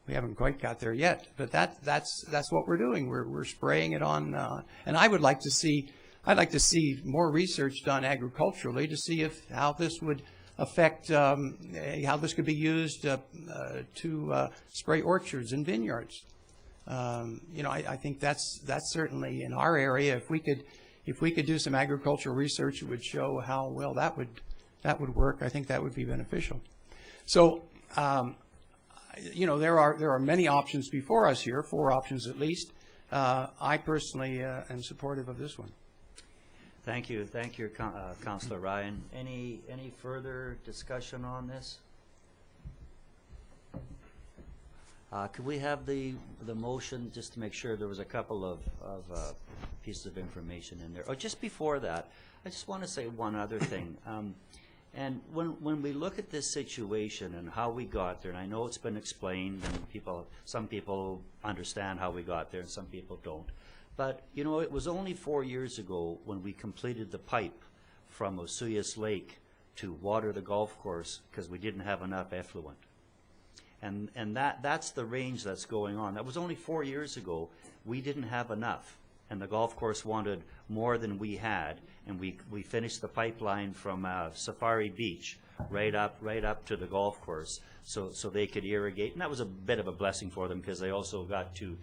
we haven't quite got there yet. But that's what we're doing. We're spraying it on, and I'd like to see more research done agriculturally to see how this would affect, how this could be used to spray orchards and vineyards. You know, I think that's certainly in our area. If we could do some agricultural research, it would show how well that would work. I think that would be beneficial. So, you know, there are many options before us here, 4 options at least. I personally am supportive of this one. Thank you, Councillor Ryan. Any further discussion on this? Could we have the motion, just to make sure? There was a couple of pieces of information in there. Oh, just before that, I just want to say one other thing. And when we look at this situation and how we got there, and I know it's been explained, and some people understand how we got there and some people don't. But, you know, it was only 4 years ago when we completed the pipe from Osoyoos Lake to water the golf course, because we didn't have enough effluent. And that's the range that's going on. That was only 4 years ago. We didn't have enough, and the golf course wanted more than we had, and we finished the pipeline from Safari Beach right up to the golf course, so they could irrigate. And that was a bit of a blessing for them, because they also got to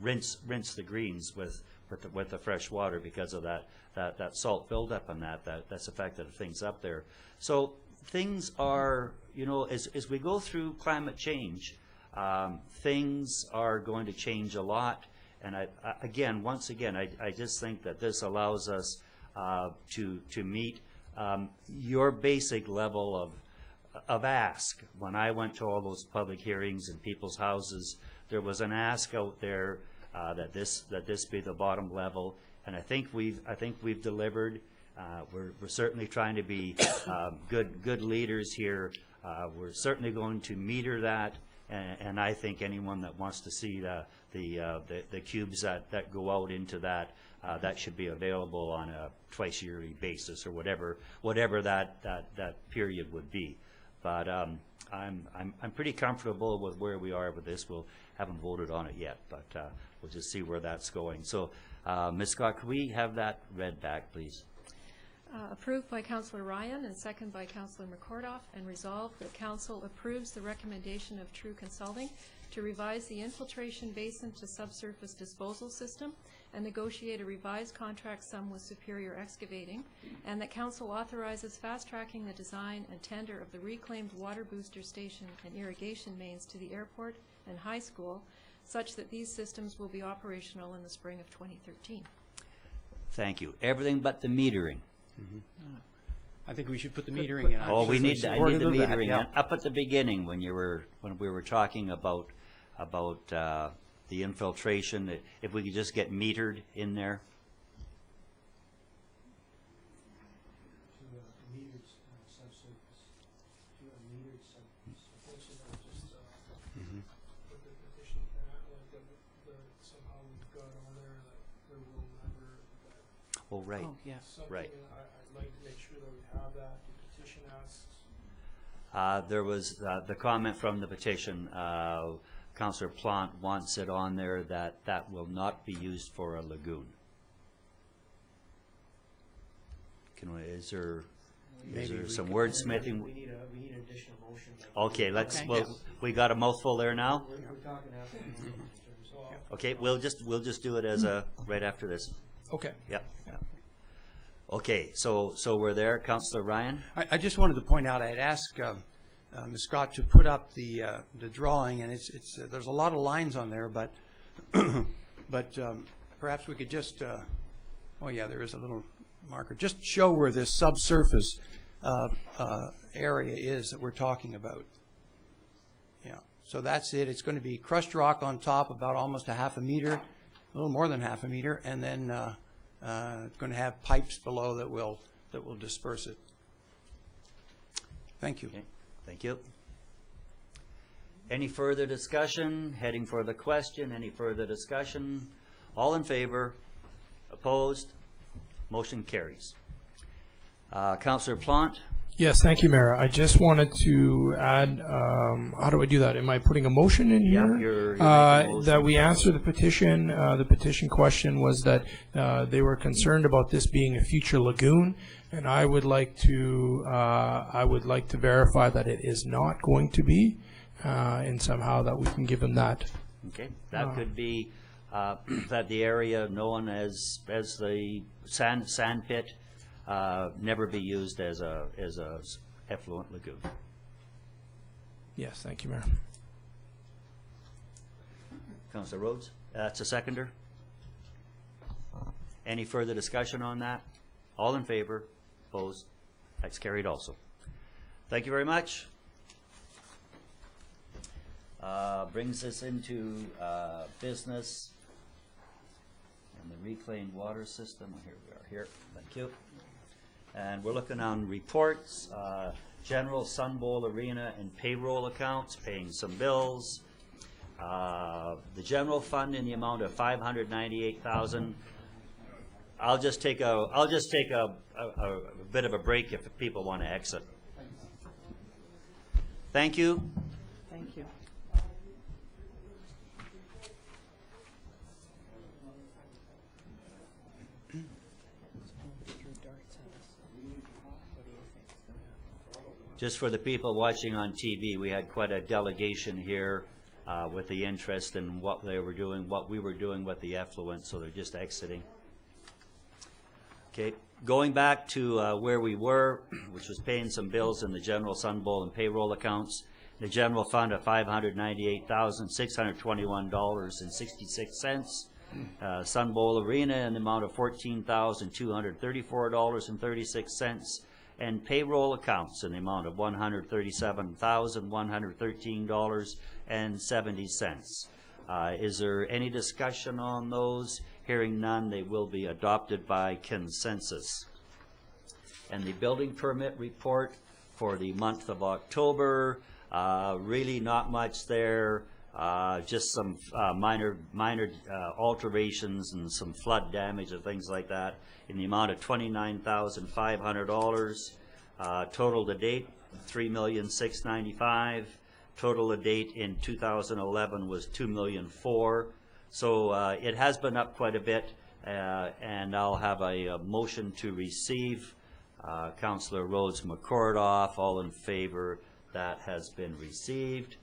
rinse the greens with the fresh water, because of that salt buildup and that's affected things up there. So things are, you know, as we go through climate change, things are going to change a lot. And once again, I just think that this allows us to meet your basic level of ask. When I went to all those public hearings in people's houses, there was an ask out there that this be the bottom level, and I think we've delivered. We're certainly trying to be good leaders here. We're certainly going to meter that, and I think anyone that wants to see the cubes that go out into that should be available on a twice-yearly basis, or whatever that period would be. But I'm pretty comfortable with where we are with this. We haven't voted on it yet, but we'll just see where that's going. So, Ms. Scott, could we have that read back, please? Approved by Councillor Ryan and second by Councillor McCordoff, and resolved that Council approves the recommendation of True Consulting to revise the infiltration basin to subsurface disposal system and negotiate a revised contract sum with Superior Excavating, and that Council authorizes fast-tracking the design and tender of the reclaimed water booster station and irrigation mains to the airport and high school, such that these systems will be operational in the spring of 2013. Thank you. Everything but the metering. Mm-hmm. I think we should put the metering in. Oh, I need the metering in. Up at the beginning, when we were talking about the infiltration, if we could just get metered in there. Oh, right. Oh, yeah. Right. I'd like to make sure that we have that. The petition asks. There was the comment from the petition. Councillor Plant wants it on there that that will not be used for a lagoon. Is there some wordsmithing? We need an additional motion. Okay, let's. Okay. Well, we got a mouthful there now. We're talking after. Okay, we'll just do it as a right after this. Okay. Yep. Okay, so we're there, Councillor Ryan. I just wanted to point out, I had asked Ms. Scott to put up the drawing, and it's there's a lot of lines on there, but perhaps we could just, oh yeah, there is a little marker, just show where this subsurface area is that we're talking about. Yeah, so that's it. It's going to be crushed rock on top, about almost a half a meter, a little more than half a meter, and then it's going to have pipes below that will disperse it. Thank you. Okay, thank you. Any further discussion? Heading for the question. Any further discussion? All in favor? Opposed? Motion carries. Councillor Plant? Yes, thank you, Mayor. I just wanted to add, how do I do that? Am I putting a motion in Yeah, here? you're making a motion. That we answer the petition. The petition question was that they were concerned about this being a future lagoon, and I would like to verify that it is not going to be, and somehow that we can give them that. Okay, that could be that the area known as the sand pit never be used as a effluent lagoon. Yes, thank you, Mayor. Councillor Rhodes, that's a seconder. Any further discussion on that? All in favor? Opposed? That's carried also. Thank you very much. Brings us into business and the reclaimed water system. Here we are here. Thank you. And we're looking on reports, general Sun Bowl Arena and payroll accounts, paying some bills. The general fund in the amount of $598,000. I'll just take a bit of a break if people want to exit. Thank you. Thank you. Just for the people watching on TV, we had quite a delegation here with the interest in what they were doing, what we were doing with the effluent, so they're just exiting. Okay, going back to where we were, which was paying some bills in the general Sun Bowl and payroll accounts, the general fund of $598,621.66. Sun Bowl Arena in the amount of $14,234.36. And payroll accounts in the amount of $137,113.70. Is there any discussion on those? Hearing none, they will be adopted by consensus. And the building permit report for the month of October, really not much there. Just some minor alterations and some flood damage and things like that in the amount of $29,500. Total to date, $3,695,000. Total to date in 2011 was $2,004,000. So it has been up quite a bit, and I'll have a motion to receive. Councillor Rhodes McCordoff, all in favor. That has been received.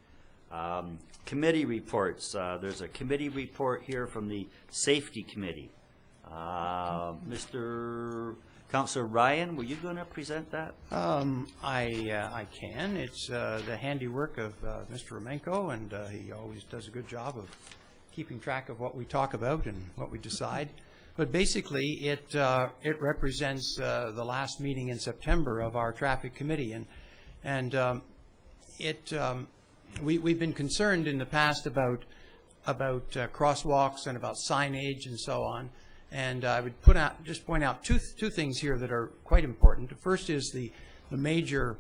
Committee reports. There's a committee report here from the Safety Committee. Mr. Councillor Ryan, were you going to present that? I can. It's the handiwork of Mr. Romenko, and he always does a good job of keeping track of what we talk about and what we decide. But basically, it represents the last meeting in September of our traffic committee, and we've been concerned in the past about crosswalks and about signage and so on. And I would just point out two things here that are quite important. The first is the major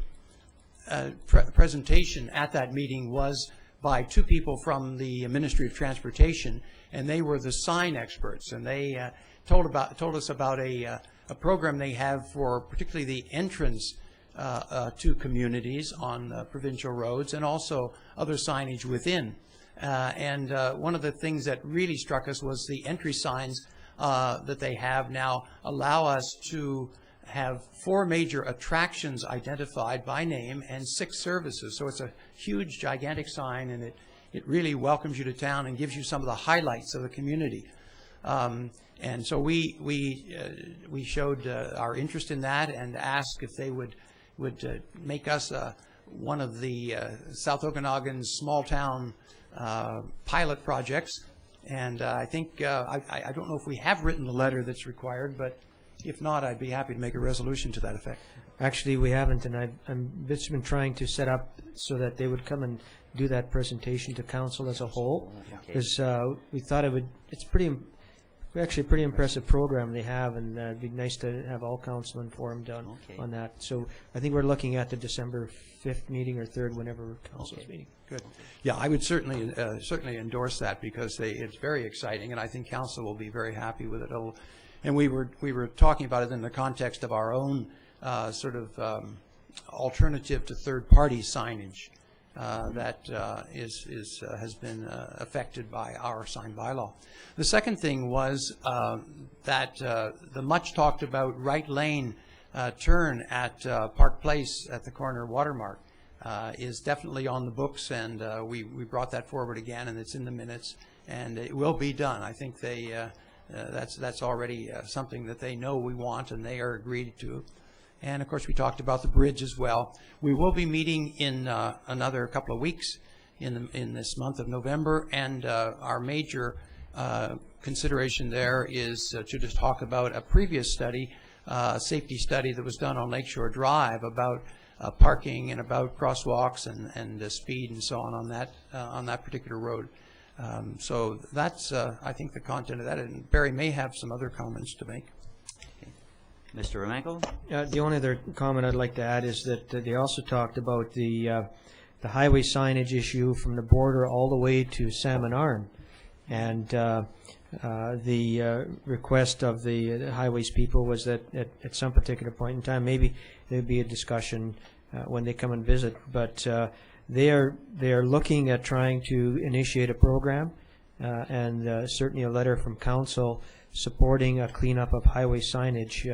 presentation at that meeting was by two people from the Ministry of Transportation, and they were the sign experts, and they told us about a program they have for particularly the entrance to communities on provincial roads, and also other signage within. And one of the things that really struck us was the entry signs that they have now allow us to have 4 major attractions identified by name and 6 services. So it's a huge, gigantic sign, and it really welcomes you to town and gives you some of the highlights of the community. And so we showed our interest in that and asked if they would make us one of the South Okanagan's small town pilot projects. And I think, I don't know if we have written the letter that's required, but if not, I'd be happy to make a resolution to that effect. Actually, we haven't, and I've just been trying to set up so that they would come and do that presentation to council as a whole, because we thought it's actually a pretty impressive program they have, and it'd be nice to have all council informed on that. So I think we're looking at the December 5th meeting or 3rd, whenever council's meeting. Good. Yeah, I would certainly endorse that, because it's very exciting, and I think council will be very happy with it. And we were talking about it in the context of our own sort of alternative to third-party signage that has been affected by our sign bylaw. The second thing was that the much talked about right lane turn at Park Place at the corner Watermark is definitely on the books, and we brought that forward again, and it's in the minutes, and it will be done. I think that's already something that they know we want, and they are agreed to. And of course, we talked about the bridge as well. We will be meeting in another couple of weeks in this month of November, and our major consideration there is to just talk about a previous study, safety study that was done on Lakeshore Drive about parking and about crosswalks and speed and so on that particular road. So that's, I think, the content of that. And Barry may have some other comments to make. Mr. Remenko? The only other comment I'd like to add is that they also talked about the highway signage issue from the border all the way to Salmon Arm. And the request of the highways people was that at some particular point in time, maybe there'd be a discussion when they come and visit. But they are looking at trying to initiate a program, and certainly a letter from council supporting a cleanup of highway signage,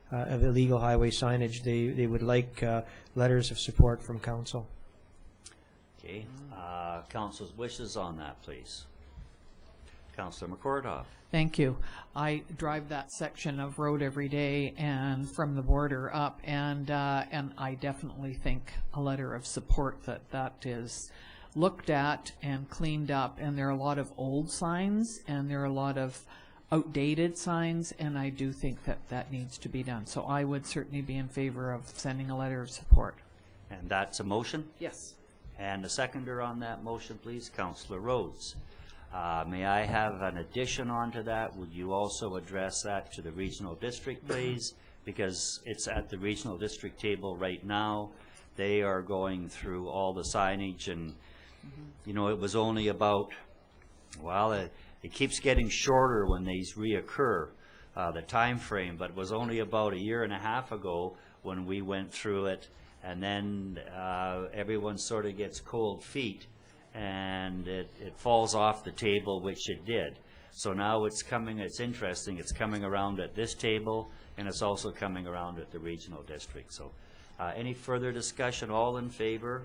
of illegal highway signage. They would like letters of support from council. Okay. Council's wishes on that, please. Councillor McCordoff. Thank you. I drive that section of road every day, and from the border up, and I definitely think a letter of support that is looked at and cleaned up. And there are a lot of old signs, and there are a lot of outdated signs, and I do think that needs to be done. So I would certainly be in favor of sending a letter of support. And that's a motion? Yes. And the seconder on that motion, please, Councillor Rhodes. May I have an addition onto that? Would you also address that to the regional district, please? Because it's at the regional district table right now. They are going through all the signage, and you know, it was only about, well, it keeps getting shorter when these reoccur, the time frame, but it was only about a year and a half ago when we went through it, and then everyone sort of gets cold feet, and it falls off the table, which it did. So now it's coming, it's interesting, it's coming around at this table, and it's also coming around at the regional district. So any further discussion? All in favor?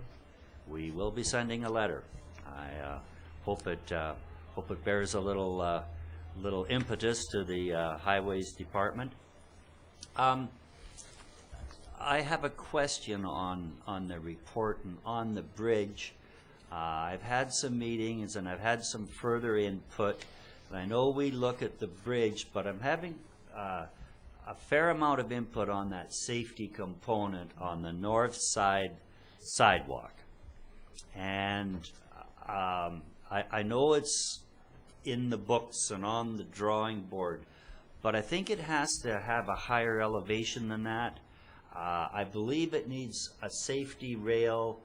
We will be sending a letter. I hope it bears a little impetus to the Highways Department. I have a question on the report and on the bridge. I've had some meetings and I've had some further input. And I know we look at the bridge, but I'm having a fair amount of input on that safety component on the north side sidewalk. And I know it's in the books and on the drawing board, but I think it has to have a higher elevation than that. I believe it needs a safety rail,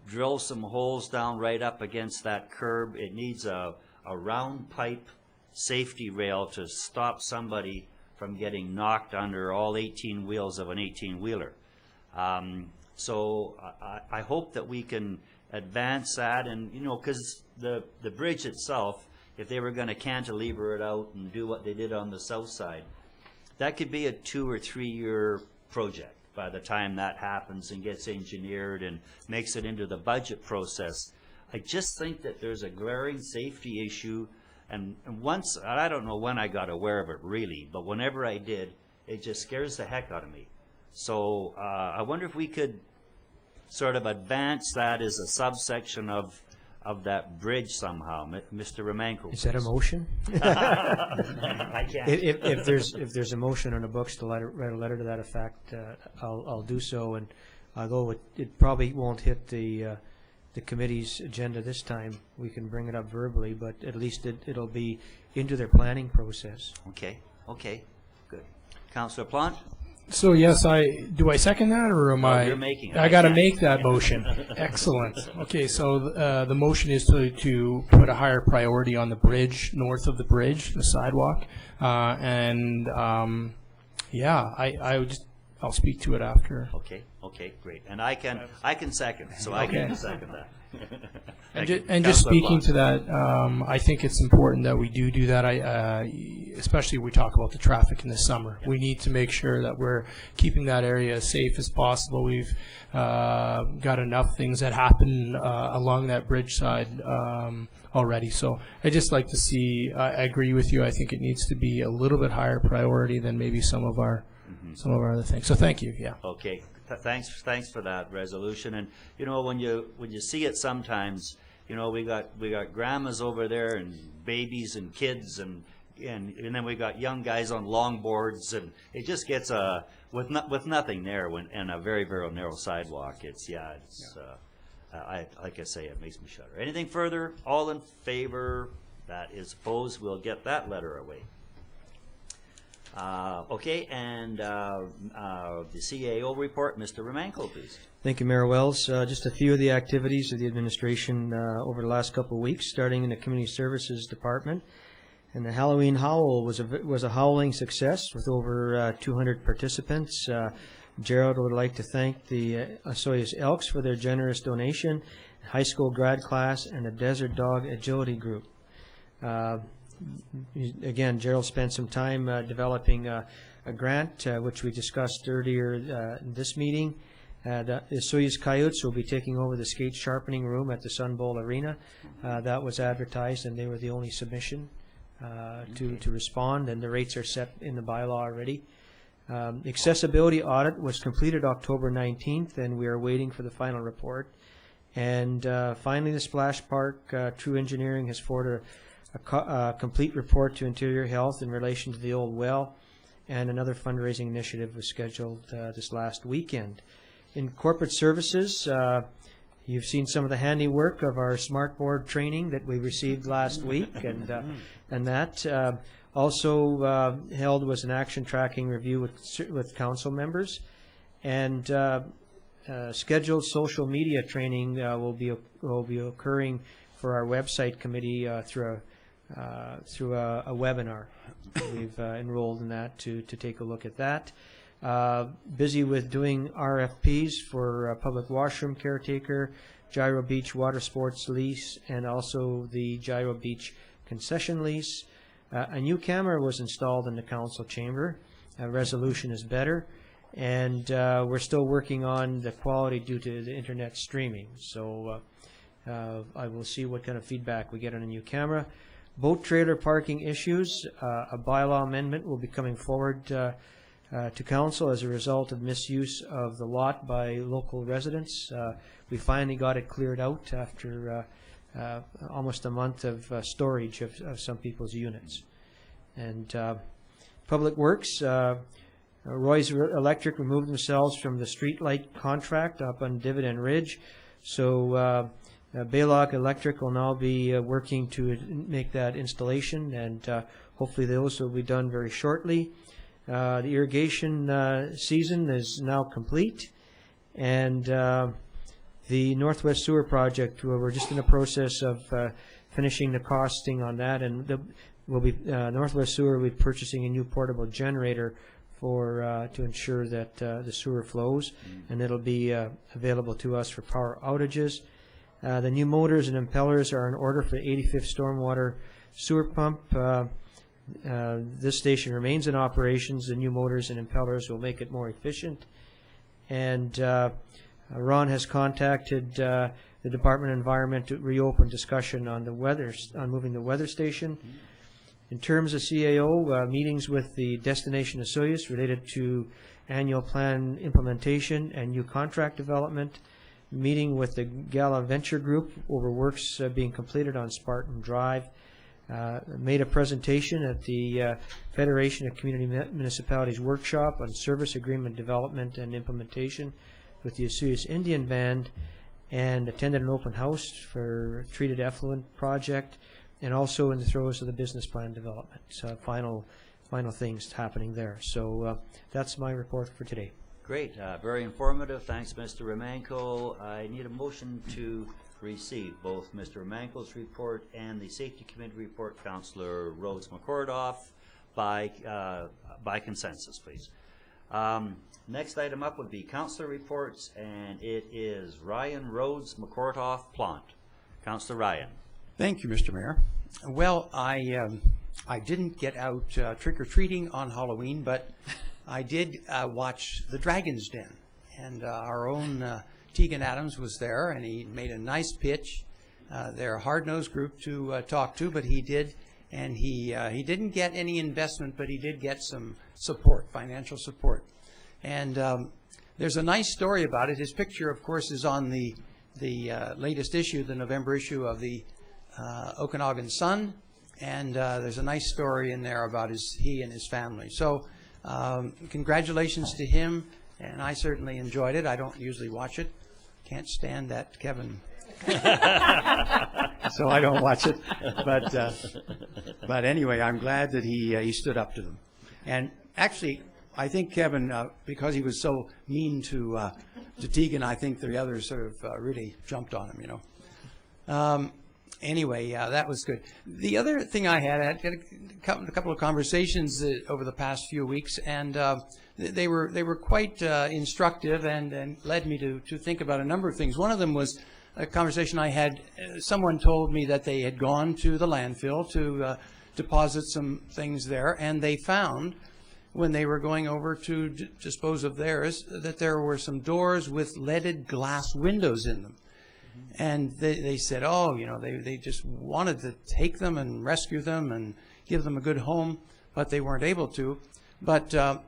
drill some holes down right up against that curb. It needs a round pipe safety rail to stop somebody from getting knocked under all 18 wheels of an 18-wheeler. So I hope that we can advance that, and, you know, because the bridge itself, if they were going to cantilever it out and do what they did on the south side, that could be a 2 or 3 year project by the time that happens and gets engineered and makes it into the budget process. I just think that there's a glaring safety issue, and once, I don't know when I got aware of it really, but whenever I did, it just scares the heck out of me. So I wonder if we could sort of advance that as a subsection of that bridge somehow. Mr. Romanko. Is that a motion? I can't. If there's a motion on the books to write a letter to that effect, I'll do so, and although it probably won't hit the committee's agenda this time, we can bring it up verbally, but at least it'll be into their planning process. Okay, good. Councillor Plant? So yes, do I second that, or am I? You're making it. I got to make that motion. Excellent. Okay, so the motion is to put a higher priority on the bridge, north of the bridge, the sidewalk, I'll speak to it after. Okay, great. And I can second, so I can second that. And just speaking to that, I think it's important that we do that. Especially when we talk about the traffic in the summer, we need to make sure that we're keeping that area as safe as possible. We've got enough things that happen along that bridge side already. So I just like to see. I agree with you. I think it needs to be a little bit higher priority than maybe some of our other things. So thank you. Yeah. Okay. Thanks for that resolution. And you know, when you see it sometimes, you know, we got grandmas over there and babies and kids and then we got young guys on longboards, and it just gets with nothing there and a very, very narrow sidewalk. Like I say, it makes me shudder. Anything further? All in favor? That is opposed. We'll get that letter away. Okay, and the CAO report, Mr. Romanko, please. Thank you, Mayor Wells. Just a few of the activities of the administration over the last couple of weeks, starting in the Community Services Department. And the Halloween Howl was a howling success with over 200 participants. Gerald would like to thank the Osoyoos Elks for their generous donation, high school grad class, and the Desert Dog Agility Group. Again, Gerald spent some time developing a grant, which we discussed earlier in this meeting. The Osoyoos Coyotes will be taking over the skate sharpening room at the Sun Bowl Arena. That was advertised, and they were the only submission to respond, and the rates are set in the bylaw already. Accessibility audit was completed October 19th, and we are waiting for the final report. And finally, the Splash Park, True Engineering has forwarded a complete report to Interior Health in relation to the old well, and another fundraising initiative was scheduled this last weekend. In corporate services, you've seen some of the handiwork of our smart board training that we received last week, and that also held was an action tracking review with council members, and scheduled social media training will be occurring for our website committee through a webinar. We've enrolled in that to take a look at that. Busy with doing RFPs for public washroom caretaker, Gyro Beach water sports lease, and also the Gyro Beach concession lease. A new camera was installed in the council chamber. Resolution is better, and we're still working on the quality due to the internet streaming. So I will see what kind of feedback we get on a new camera. Boat trailer parking issues. A bylaw amendment will be coming forward to council as a result of misuse of the lot by local residents. We finally got it cleared out after almost a month of storage of some people's units. And Public Works, Roy's Electric removed themselves from the street light contract up on Dividend Ridge. So Baylock Electric will now be working to make that installation, and hopefully those will be done very shortly. The irrigation season is now complete, and the Northwest Sewer Project, we're just in the process of finishing the costing on that, and Northwest Sewer will be purchasing a new portable generator to ensure that the sewer flows, and it'll be available to us for power outages. The new motors and impellers are in order for the 85th Stormwater Sewer Pump. This station remains in operations. The new motors and impellers will make it more efficient. And Ron has contacted the Department of Environment to reopen discussion on moving the weather station. In terms of CAO, meetings with the destination Osoyoos related to annual plan implementation and new contract development. Meeting with the Gala Venture Group over works being completed on Spartan Drive. Made a presentation at the Federation of Community Municipalities Workshop on Service Agreement Development and Implementation with the Osoyoos Indian Band, and attended an open house for Treated Effluent Project, and also in the throes of the business plan development. So final things happening there. So that's my report for today. Great, very informative. Thanks, Mr. Romanko. I need a motion to receive both Mr. Romanko's report and the Safety Committee report, Councillor Rhodes McCordoff, by consensus, please. Next item up would be Councillor reports, and it is Ryan Rhodes McCordoff Plant. Councillor Ryan. Thank you, Mr. Mayor. Well, I didn't get out trick-or-treating on Halloween, but I did watch The Dragon's Den, and our own Tegan Adams was there, and he made a nice pitch. They're a hard-nosed group to talk to, but he did, and he didn't get any investment, but he did get some support, financial support. And there's a nice story about it. His picture, of course, is on the latest issue, the November issue of the Okanagan Sun, and there's a nice story in there about he and his family. So congratulations to him, and I certainly enjoyed it. I don't usually watch it. Can't stand that Kevin. So I don't watch it. But anyway, I'm glad that he stood up to them. And actually, I think Kevin, because he was so mean to Tegan, I think the others sort of really jumped on him, you know. Anyway, that was good. The other thing I had a couple of conversations over the past few weeks, and they were quite instructive and led me to think about a number of things. One of them was a conversation I had. Someone told me that they had gone to the landfill to deposit some things there, and they found, when they were going over to dispose of theirs, that there were some doors with leaded glass windows in them. And they said, oh, you know, they just wanted to take them and rescue them and give them a good home, but they weren't able to. But they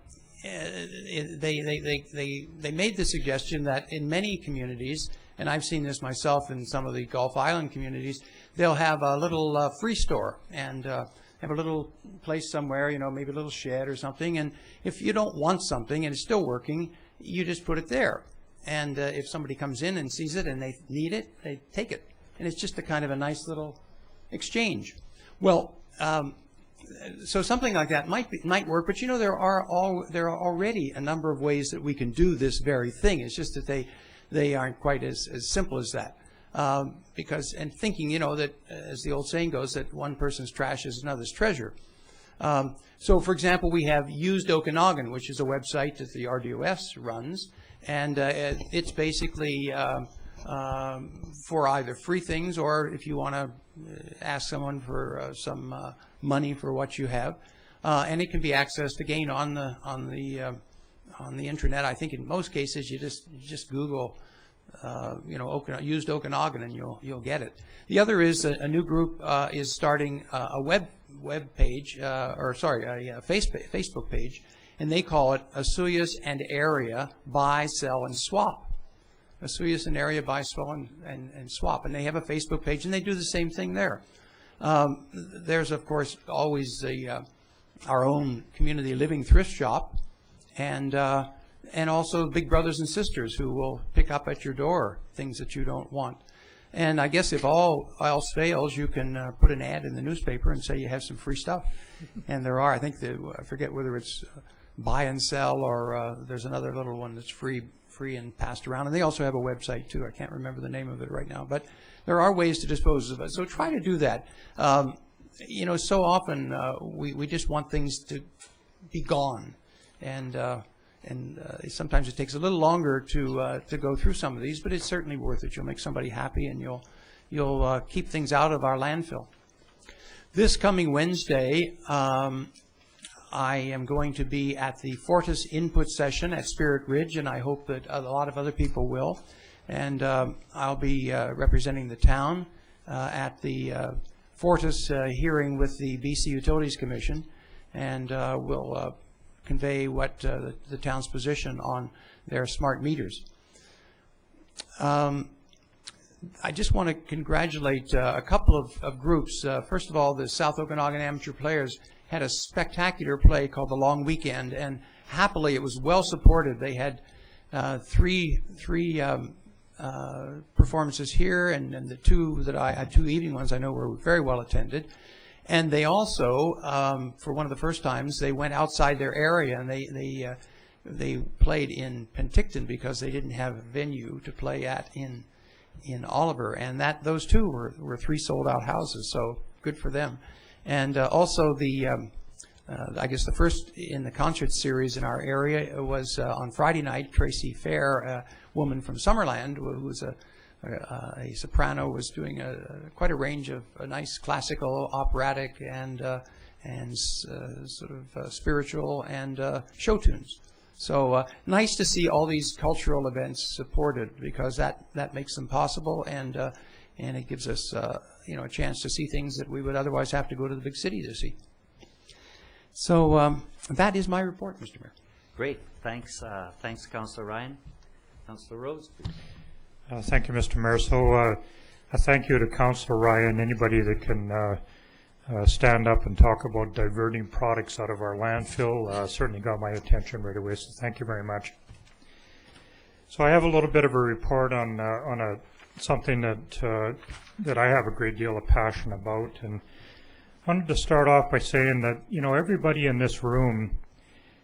made the suggestion that in many communities, and I've seen this myself in some of the Gulf Island communities, they'll have a little free store and have a little place somewhere, you know, maybe a little shed or something. And if you don't want something and it's still working, you just put it there. And if somebody comes in and sees it and they need it, they take it. And it's just a kind of a nice little exchange. Well, so something like that might work, but you know, there are already a number of ways that we can do this very thing. It's just that they aren't quite as simple as that. And thinking, you know, that as the old saying goes, that one person's trash is another's treasure. So, for example, we have Used Okanagan, which is a website that the RDOS runs, and it's basically for either free things or if you want to ask someone for some money for what you have, and it can be accessed again on the intranet. I think in most cases you just Google you know, Used Okanagan, and you'll get it. The other is a new group is starting a web page, a Facebook page, and they call it Osoyoos and Area Buy, Sell, and Swap. Osoyoos and Area Buy, Sell, and Swap, and they have a Facebook page, and they do the same thing there. There's of course always our own community living thrift shop, and also big brothers and sisters who will pick up at your door things that you don't want. And I guess if all else fails, you can put an ad in the newspaper and say you have some free stuff. And there are, I think, I forget whether it's buy and sell, or there's another little one that's free and passed around. And they also have a website too. I can't remember the name of it right now, but there are ways to dispose of it. So try to do that. You know, so often we just want things to be gone, and sometimes it takes a little longer to go through some of these, but it's certainly worth it. You'll make somebody happy, and you'll keep things out of our landfill. This coming Wednesday, I am going to be at the Fortis input session at Spirit Ridge, and I hope that a lot of other people will. And I'll be representing the town at the Fortis hearing with the BC Utilities Commission, and we'll convey what the town's position on their smart meters. I just want to congratulate a couple of groups. First of all, the South Okanagan Amateur Players had a spectacular play called the Long Weekend, and happily it was well supported. They had three performances here, and the two that I had, 2 evening ones I know were very well attended. And they also, for one of the first times, they went outside their area, and they played in Penticton because they didn't have a venue to play at in Oliver, and those two were 3 sold-out houses, so good for them. And also I guess the first in the concert series in our area was on Friday night. Tracy Fair, a woman from Summerland, who was a soprano, was doing quite a range of nice classical, operatic, and sort of spiritual and show tunes. So nice to see all these cultural events supported, because that makes them possible, and it gives us a chance to see things that we would otherwise have to go to the big city to see. So that is my report, Mr. Mayor. Great. Thanks, Councillor Ryan. Councillor Rose, please. Thank you, Mr. Mayor. So I thank you to Councillor Ryan, anybody that can stand up and talk about diverting products out of our landfill certainly got my attention right away, so thank you very much. So I have a little bit of a report on something that I have a great deal of passion about, and I wanted to start off by saying that, everybody in this room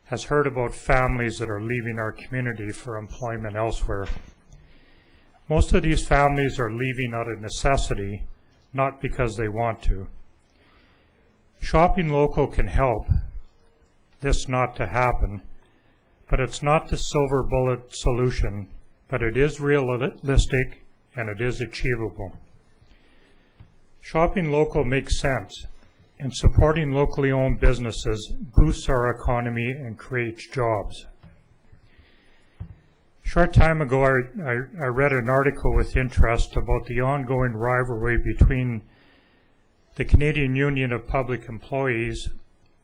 has heard about families that are leaving our community for employment elsewhere. Most of these families are leaving out of necessity, not because they want to. Shopping local can help this not to happen, but it's not the silver bullet solution, but it is realistic and it is achievable. Shopping local makes sense, and supporting locally owned businesses boosts our economy and creates jobs. A short time ago, I read an article with interest about the ongoing rivalry between the Canadian Union of Public Employees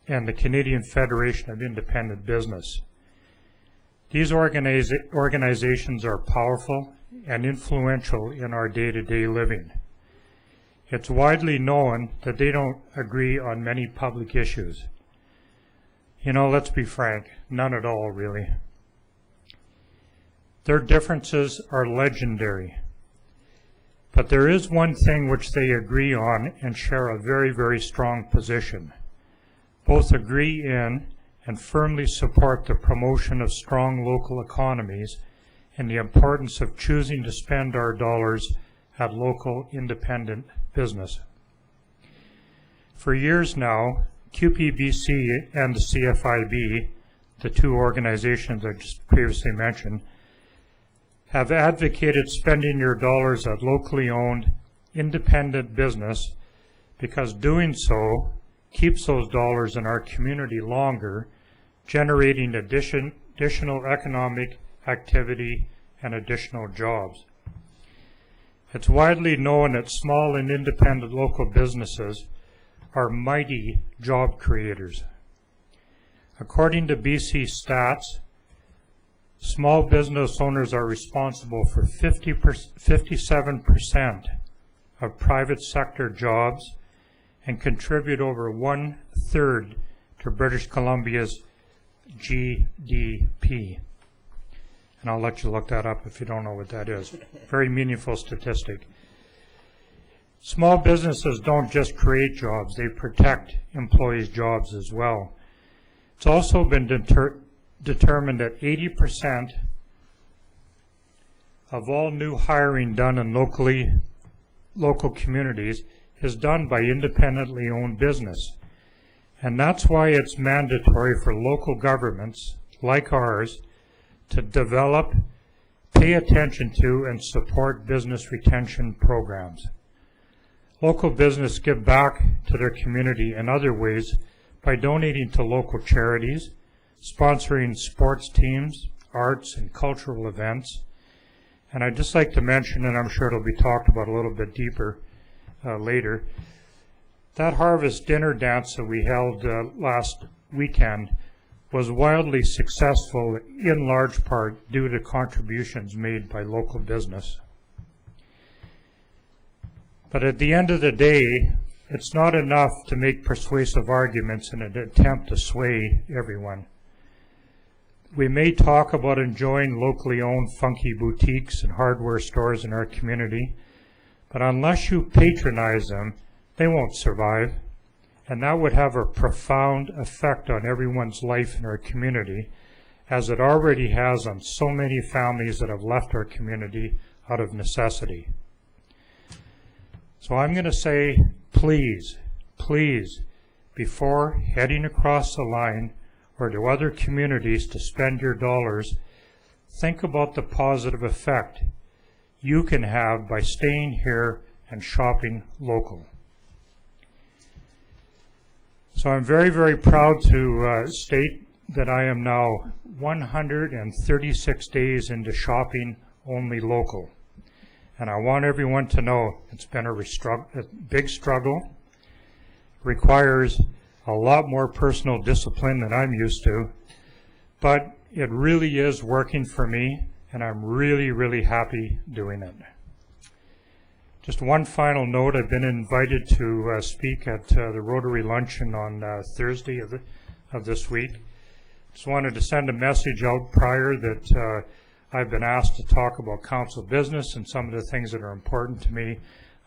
and the Canadian Federation of Independent Business. These organizations are powerful and influential in our day-to-day living. It's widely known that they don't agree on many public issues. Let's be frank, none at all, really. Their differences are legendary. But there is one thing which they agree on and share a very, very strong position. Both agree in and firmly support the promotion of strong local economies and the importance of choosing to spend our dollars at local independent business. For years now, QPBC and the CFIB, the two organizations I just previously mentioned, have advocated spending your dollars at locally owned, independent business because doing so keeps those dollars in our community longer, generating additional economic activity and additional jobs. It's widely known that small and independent local businesses are mighty job creators. According to BC Stats, small business owners are responsible for 57% of private sector jobs and contribute over 1/3 to British Columbia's GDP. And I'll let you look that up if you don't know what that is. Very meaningful statistic. Small businesses don't just create jobs, they protect employees' jobs as well. It's also been determined that 80% of all new hiring done in local communities is done by independently owned business. And that's why it's mandatory for local governments like ours to develop, pay attention to, and support business retention programs. Local business give back to their community in other ways by donating to local charities, sponsoring sports teams, arts and cultural events. And I'd just like to mention, and I'm sure it'll be talked about a little bit deeper later, that harvest dinner dance that we held last weekend was wildly successful in large part due to contributions made by local business. But at the end of the day, it's not enough to make persuasive arguments in an attempt to sway everyone. We may talk about enjoying locally owned funky boutiques and hardware stores in our community, but unless you patronize them, they won't survive. And that would have a profound effect on everyone's life in our community, as it already has on so many families that have left our community out of necessity. So I'm going to say, please, please, before heading across the line or to other communities to spend your dollars, think about the positive effect you can have by staying here and shopping local. So I'm very, very proud to state that I am now 136 days into shopping only local. And I want everyone to know it's been a big struggle, requires a lot more personal discipline than I'm used to, but it really is working for me, and I'm really, really happy doing it. Just one final note, I've been invited to speak at the Rotary Luncheon on Thursday of this week. Just wanted to send a message out prior that I've been asked to talk about council business and some of the things that are important to me.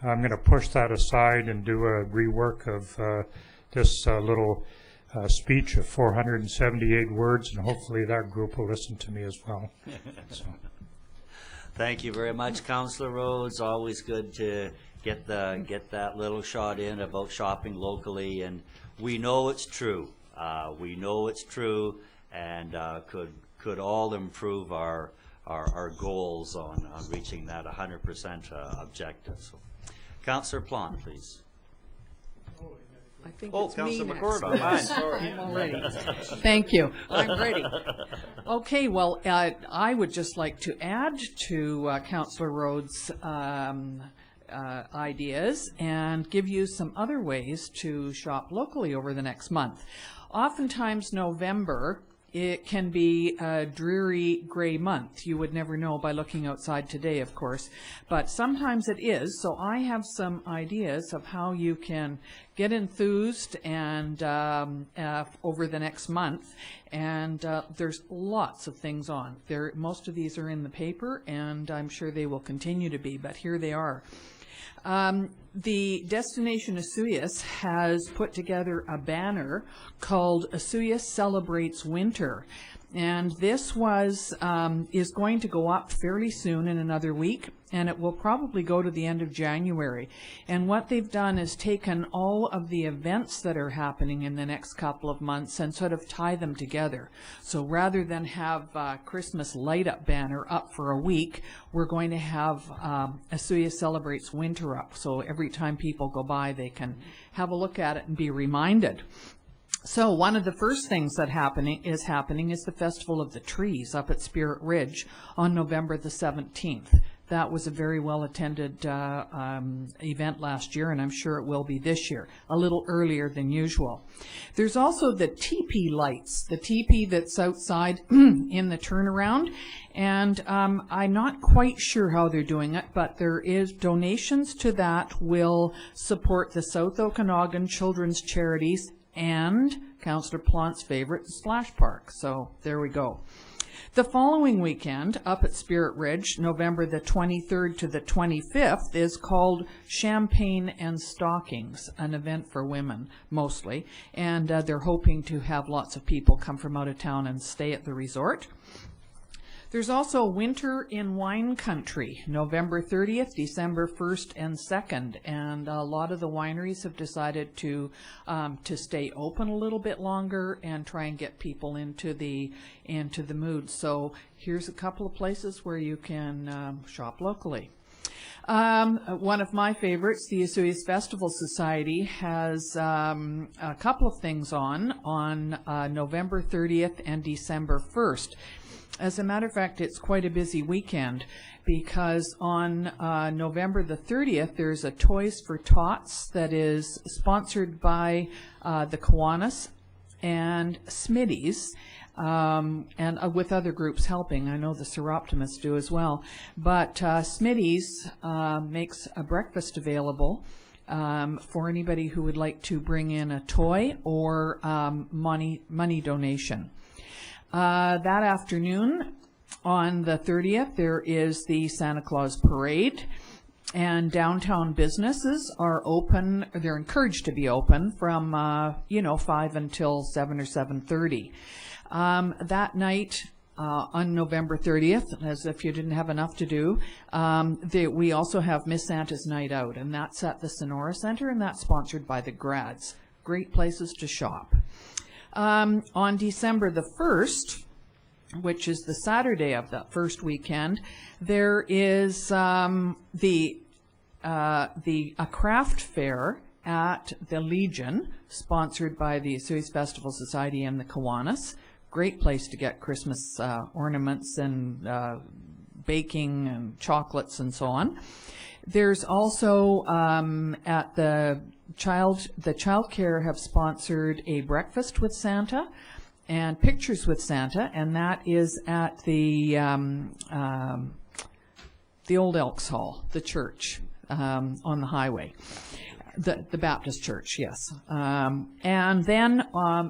I'm going to push that aside and do a rework of this little speech of 478 words, and hopefully that group will listen to me as well. So. Thank you very much, Councillor Rhodes. Always good to get that little shot in about shopping locally, and we know it's true. We know it's true, and could all improve our goals on reaching that 100% objective. So, Councillor Plante, please. I think Oh, it's me Councillor next. McCord, mine. Sorry. I'm all ready. Thank you. I'm ready. Okay, well, I would just like to add to Councillor Rhodes' ideas and give you some other ways to shop locally over the next month. Oftentimes, November, it can be a dreary gray month. You would never know by looking outside today, of course, but sometimes it is. So I have some ideas of how you can get enthused and over the next month. And there's lots of things on there. Most of these are in the paper, and I'm sure they will continue to be, but here they are. The Destination Osoyoos has put together a banner called Osoyoos Celebrates Winter, and this is going to go up fairly soon in another week, and it will probably go to the end of January. And what they've done is taken all of the events that are happening in the next couple of months and sort of tie them together. So rather than have Christmas light-up banner up for a week, we're going to have Osoyoos Celebrates Winter up. So every time people go by, they can have a look at it and be reminded. So one of the first things that is happening is the Festival of the Trees up at Spirit Ridge on November the 17th. That was a very well-attended event last year, and I'm sure it will be this year, a little earlier than usual. There's also the teepee lights, the teepee that's outside in the turnaround, and I'm not quite sure how they're doing it, but there is donations to that will support the South Okanagan Children's Charities and Councillor Plante's favorite, the Splash Park. So there we go. The following weekend, up at Spirit Ridge, November the 23rd to the 25th, is called Champagne and Stockings, an event for women, mostly. And they're hoping to have lots of people come from out of town and stay at the resort. There's also Winter in Wine Country, November 30th, December 1st and 2nd, and a lot of the wineries have decided to stay open a little bit longer and try and get people into the mood. So here's a couple of places where you can shop locally. One of my favorites, the Osoyoos Festival Society, has a couple of things on November 30th and December 1st. As a matter of fact, it's quite a busy weekend because on November the 30th, there's a Toys for Tots that is sponsored by the Kiwanis and Smitty's, and with other groups helping. I know the Seroptimists do as well. But Smitty's makes a breakfast available for anybody who would like to bring in a toy or money donation. That afternoon, on the 30th, there is the Santa Claus Parade, and downtown businesses are open. They're encouraged to be open from 5 until 7 or 7:30. That night, on November 30th, as if you didn't have enough to do, we also have Miss Santa's Night Out, and that's at the Sonora Center, and that's sponsored by the Grads. Great places to shop. On December the 1st, which is the Saturday of that first weekend, there is a craft fair at the Legion, sponsored by the Osoyoos Festival Society and the Kiwanis. Great place to get Christmas ornaments and baking and chocolates and so on. There's also at the child care have sponsored a breakfast with Santa and pictures with Santa, and that is at the Old Elks Hall, the church on the highway. The Baptist church, yes. And then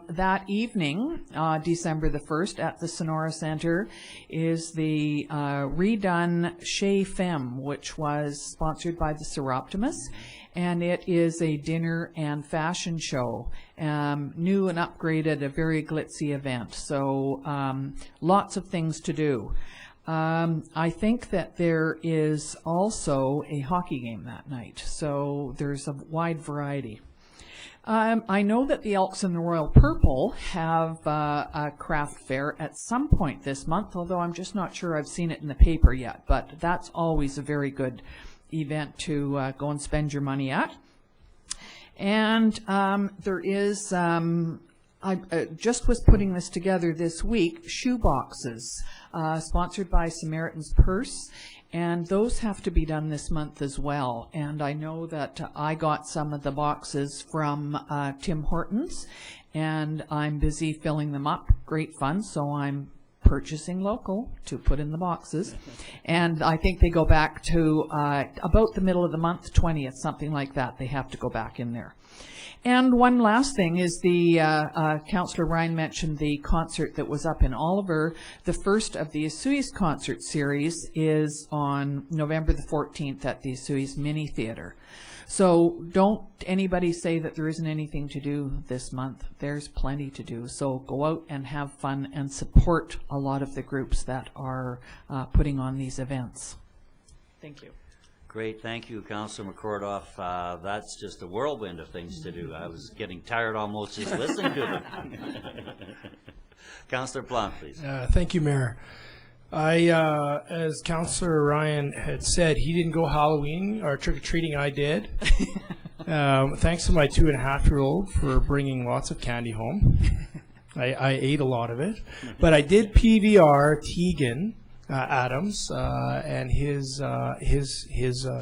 that evening, December the 1st, at the Sonora Center, is the redone Chez Femme, which was sponsored by the Seroptimists. And it is a dinner and fashion show, new and upgraded, a very glitzy event. So lots of things to do. I think that there is also a hockey game that night, so there's a wide variety. I know that the Elks and the Royal Purple have a craft fair at some point this month, although I'm just not sure I've seen it in the paper yet, but that's always a very good event to go and spend your money at. And there is, I just was putting this together this week, shoe boxes, sponsored by Samaritan's Purse, and those have to be done this month as well. And I know that I got some of the boxes from Tim Hortons, and I'm busy filling them up. Great fun, so I'm purchasing local to put in the boxes. And I think they go back to about the middle of the month, 20th, something like that. They have to go back in there. And one last thing is the Councillor Ryan mentioned the concert that was up in Oliver. The first of the Osoyoos concert series is on November the 14th at the Osoyoos Mini Theatre. So don't anybody say that there isn't anything to do this month. There's plenty to do. So go out and have fun and support a lot of the groups that are putting on these events. Thank you. Great, thank you, Councillor McCordoff. That's just a whirlwind of things to do. I was getting tired almost just listening to them. Councillor Plante, please. Thank you, Mayor. As Councillor Ryan had said, he didn't go Halloween or trick-or-treating. I did. Thanks to my 2.5-year-old for bringing lots of candy home. I ate a lot of it. But I did PVR Tegan Adams and his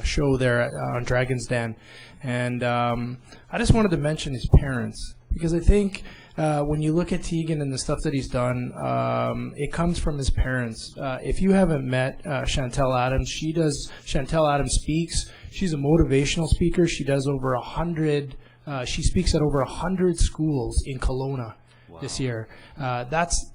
show there on Dragon's Den, and I just wanted to mention his parents, because I think when you look at Tegan and the stuff that he's done, it comes from his parents. If you haven't met Chantel Adams, Chantel Adams Speaks. She's a motivational speaker. She does over 100. She speaks at over 100 schools in Kelowna. Wow. this year.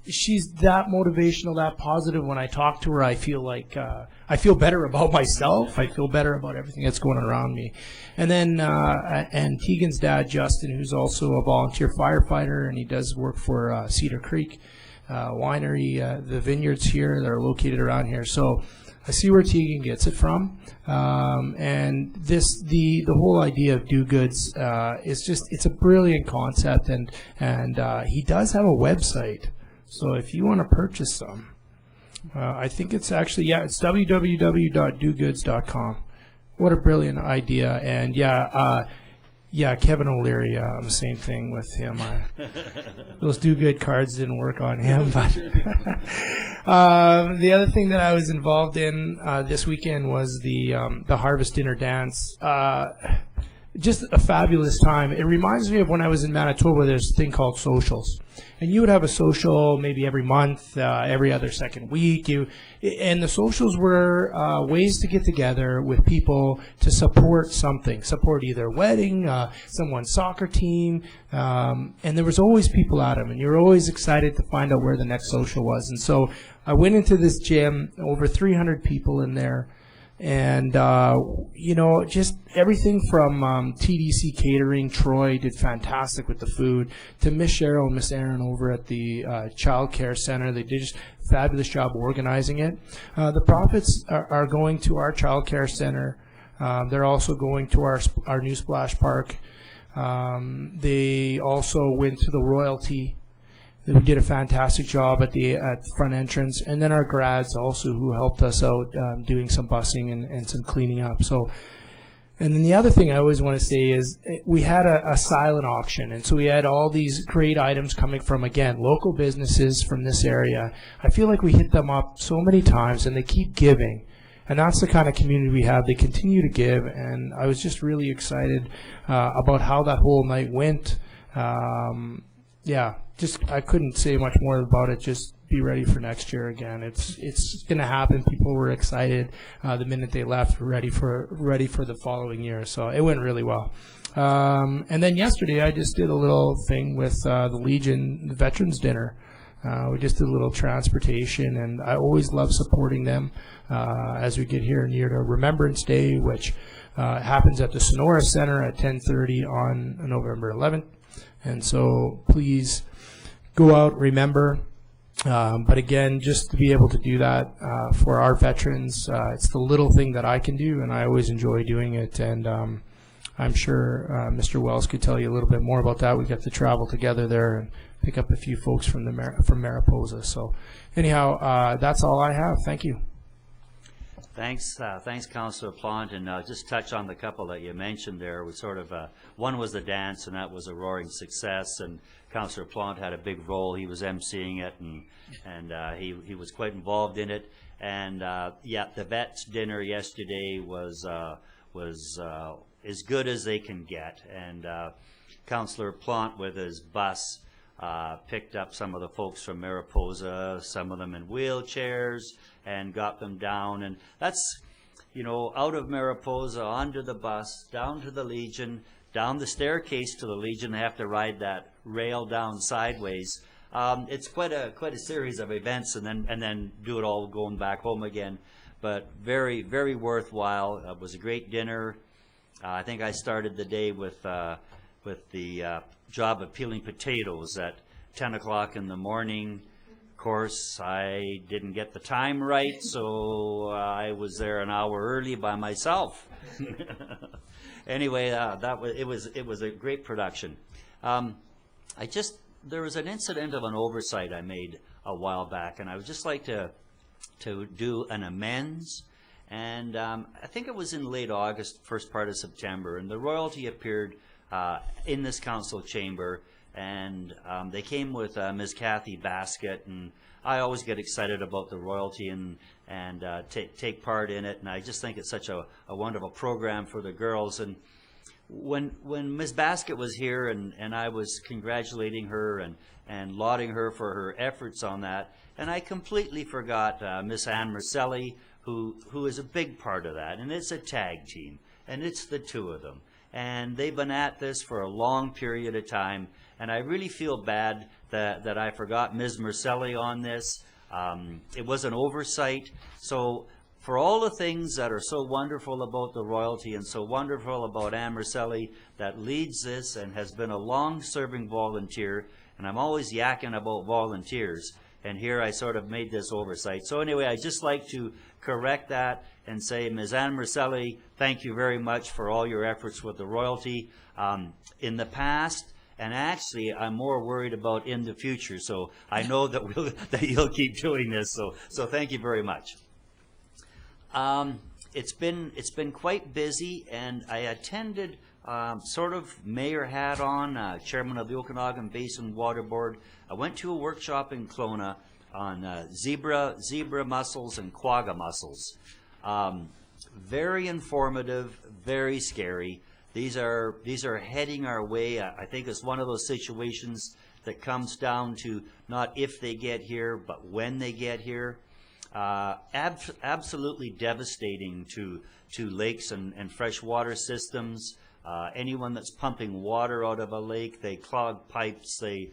She's that motivational, that positive. When I talk to her, I feel like I feel better about myself. I feel better about everything that's going on around me. And then and Tegan's dad, Justin, who's also a volunteer firefighter, and he does work for Cedar Creek Winery, the vineyards here that are located around here. So I see where Tegan gets it from, and the whole idea of Do Goods it's a brilliant concept, and he does have a website. So if you want to purchase some, I think it's actually it's www.dogoods.com. What a brilliant idea, and Kevin O'Leary, same thing with him. Those Do Good cards didn't work on him. But the other thing that I was involved in this weekend was the Harvest Dinner Dance. Just a fabulous time. It reminds me of when I was in Manitoba. There's a thing called socials, and you would have a social maybe every month, every other second week. And the socials were ways to get together with people to support something, support either a wedding, someone's soccer team, and there was always people at them, and you were always excited to find out where the next social was. And so I went into this gym, over 300 people in there. And, just everything from TDC Catering, Troy did fantastic with the food, to Miss Cheryl and Miss Aaron over at the Child Care Center. They did just a fabulous job organizing it. The profits are going to our Child Care Center. They're also going to our new Splash Park. They also went to the Royalty. We did a fantastic job at the front entrance, and then our grads also, who helped us out doing some busing and some cleaning up. So, and then the other thing I always want to say is we had a silent auction, and so we had all these great items coming from, again, local businesses from this area. I feel like we hit them up so many times, and they keep giving. And that's the kind of community we have. They continue to give, and I was just really excited about how that whole night went. I couldn't say much more about it. Just be ready for next year again. It's going to happen. People were excited the minute they left, ready for the following year. So it went really well. And then yesterday I just did a little thing with the Legion Veterans Dinner. We just did a little transportation, and I always love supporting them as we get here near to Remembrance Day, which happens at the Sonora Center at 10:30 on November 11th. And so please go out, remember. But again, just to be able to do that for our veterans, it's the little thing that I can do, and I always enjoy doing it. And I'm sure Mr. Wells could tell you a little bit more about that. We got to travel together there and pick up a few folks from Mariposa. So anyhow, that's all I have. Thank you. Thanks, Councillor Plant, and just touch on the couple that you mentioned there. We sort of one was the dance, and that was a roaring success. And Councillor Plant had a big role. He was emceeing it, and he was quite involved in it. And the Vets dinner yesterday was as good as they can get. And Councillor Plant with his bus picked up some of the folks from Mariposa, some of them in wheelchairs, and got them down. And that's, out of Mariposa, onto the bus, down to the Legion, down the staircase to the Legion. They have to ride that rail down sideways. It's quite a series of events, and then do it all going back home again. But very, very worthwhile. It was a great dinner. I think I started the day with the job of peeling potatoes at 10 o'clock in the morning. Of course, I didn't get the time right, so I was there an hour early by myself. Anyway, it was a great production. There was an incident of an oversight I made a while back, and I would just like to do an amends. And I think it was in late August, first part of September, and the Royalty appeared in this council chamber, and they came with Ms. Kathy Baskett, and I always get excited about the Royalty and take part in it, and I just think it's such a wonderful program for the girls. And when Ms. Baskett was here, and I was congratulating her and lauding her for her efforts on that, and I completely forgot Miss Ann Marcelli, who is a big part of that, and it's a tag team, and it's the two of them. and they've been at this for a long period of time, and I really feel bad that I forgot Ms. Marcelli on this. It was an oversight. So for all the things that are so wonderful about the royalty and so wonderful about Anne Marcelli that leads this and has been a long-serving volunteer, and I'm always yakking about volunteers, and here I sort of made this oversight. So anyway, I'd just like to correct that and say, Ms. Anne Marcelli, thank you very much for all your efforts with the royalty in the past, and actually I'm more worried about in the future. So I know that that you'll keep doing this. So thank you very much. It's been quite busy, and I attended sort of mayor hat on, chairman of the Okanagan Basin Water Board. I went to a workshop in Kelowna on zebra mussels and quagga mussels. Very informative, very scary. These are heading our way. I think it's one of those situations that comes down to not if they get here, but when they get here. Absolutely devastating to lakes and freshwater systems. Anyone that's pumping water out of a lake, they clog pipes. They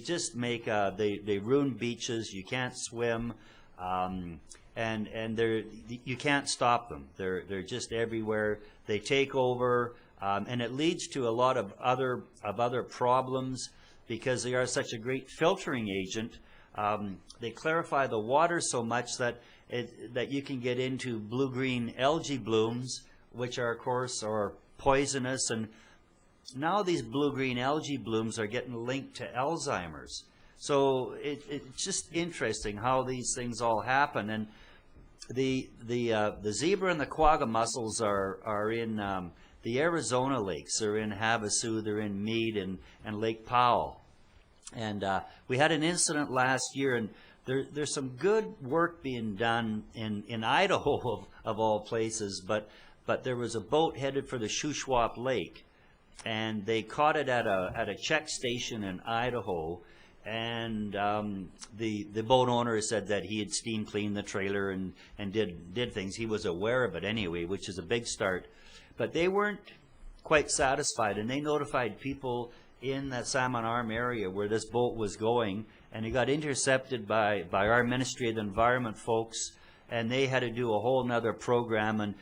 just make they ruin beaches. You can't swim, and you can't stop them. They're just everywhere. They take over, and it leads to a lot of other problems because they are such a great filtering agent. They clarify the water so much that you can get into blue-green algae blooms, which are, of course, are poisonous. And now these blue-green algae blooms are getting linked to Alzheimer's. So it's just interesting how these things all happen. And the zebra and the quagga mussels are in the Arizona lakes. They're in Havasu, they're in Meade and Lake Powell. And we had an incident last year, and there's some good work being done in Idaho of all places, but there was a boat headed for the Shuswap Lake, and they caught it at a check station in Idaho, and the boat owner said that he had steam cleaned the trailer and did things. He was aware of it anyway, which is a big start. But they weren't quite satisfied, and they notified people in that Salmon Arm area where this boat was going, and it got intercepted by our Ministry of the Environment folks, and they had to do a whole nother program. And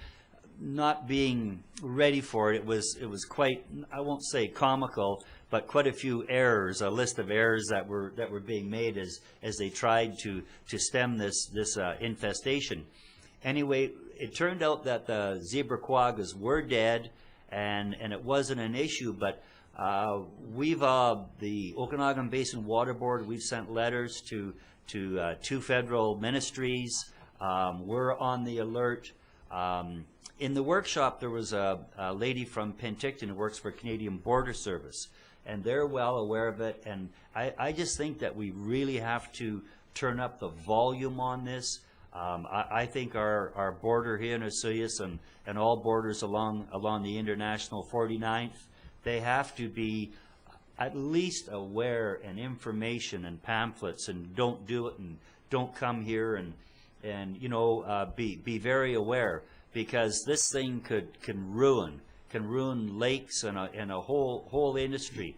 not being ready for it, it was quite, I won't say comical, but quite a few errors, a list of errors that were being made as they tried to stem this infestation. Anyway, it turned out that the zebra quaggas were dead, and it wasn't an issue, but we've the Okanagan Basin Water Board, we've sent letters to 2 federal ministries. We're on the alert. In the workshop, there was a lady from Penticton who works for Canadian Border Service, and they're well aware of it. And I just think that we really have to turn up the volume on this. I think our border here in Osoyoos and all borders along the international 49th, they have to be at least aware and information and pamphlets, and don't do it and don't come here, and you know, be very aware, because this thing can ruin lakes and a whole industry.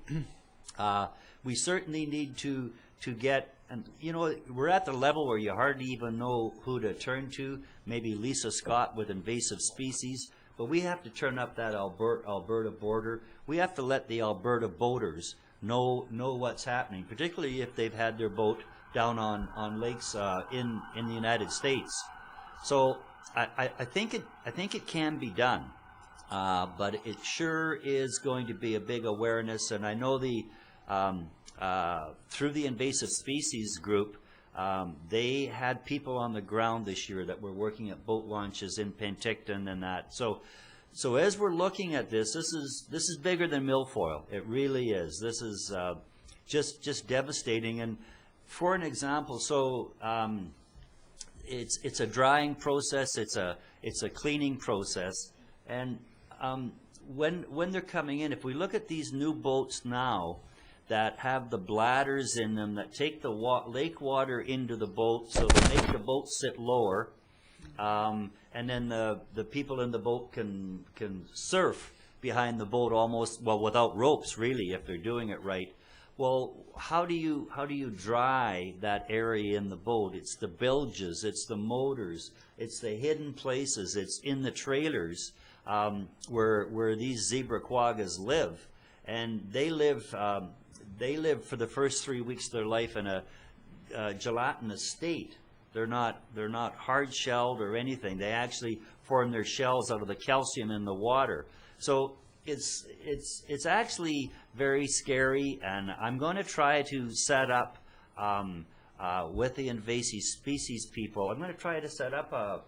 We certainly need to get, and you know, we're at the level where you hardly even know who to turn to. Maybe Lisa Scott with invasive species. But we have to turn up that Alberta border. We have to let the Alberta boaters know what's happening, particularly if they've had their boat down on lakes in the United States. So I think it can be done, but it sure is going to be a big awareness. And I know through the invasive species group, they had people on the ground this year that were working at boat launches in Penticton and that. So as we're looking at this is bigger than milfoil. It really is. This is just devastating. And for an example, so it's a drying process. It's a cleaning process. And when they're coming in, if we look at these new boats now that have the bladders in them that take the lake water into the boat, so they make the boat sit lower, and then the people in the boat can surf behind the boat almost, well, without ropes really, if they're doing it right. Well, how do you dry that area in the boat? It's the bilges, it's the motors, it's the hidden places, it's in the trailers where these zebra quaggas live, and they live for the first 3 weeks of their life in a gelatinous state. They're not hard shelled or anything. They actually form their shells out of the calcium in the water. So it's actually very scary, and I'm going to try to set up with the invasive species people. I'm going to try to set up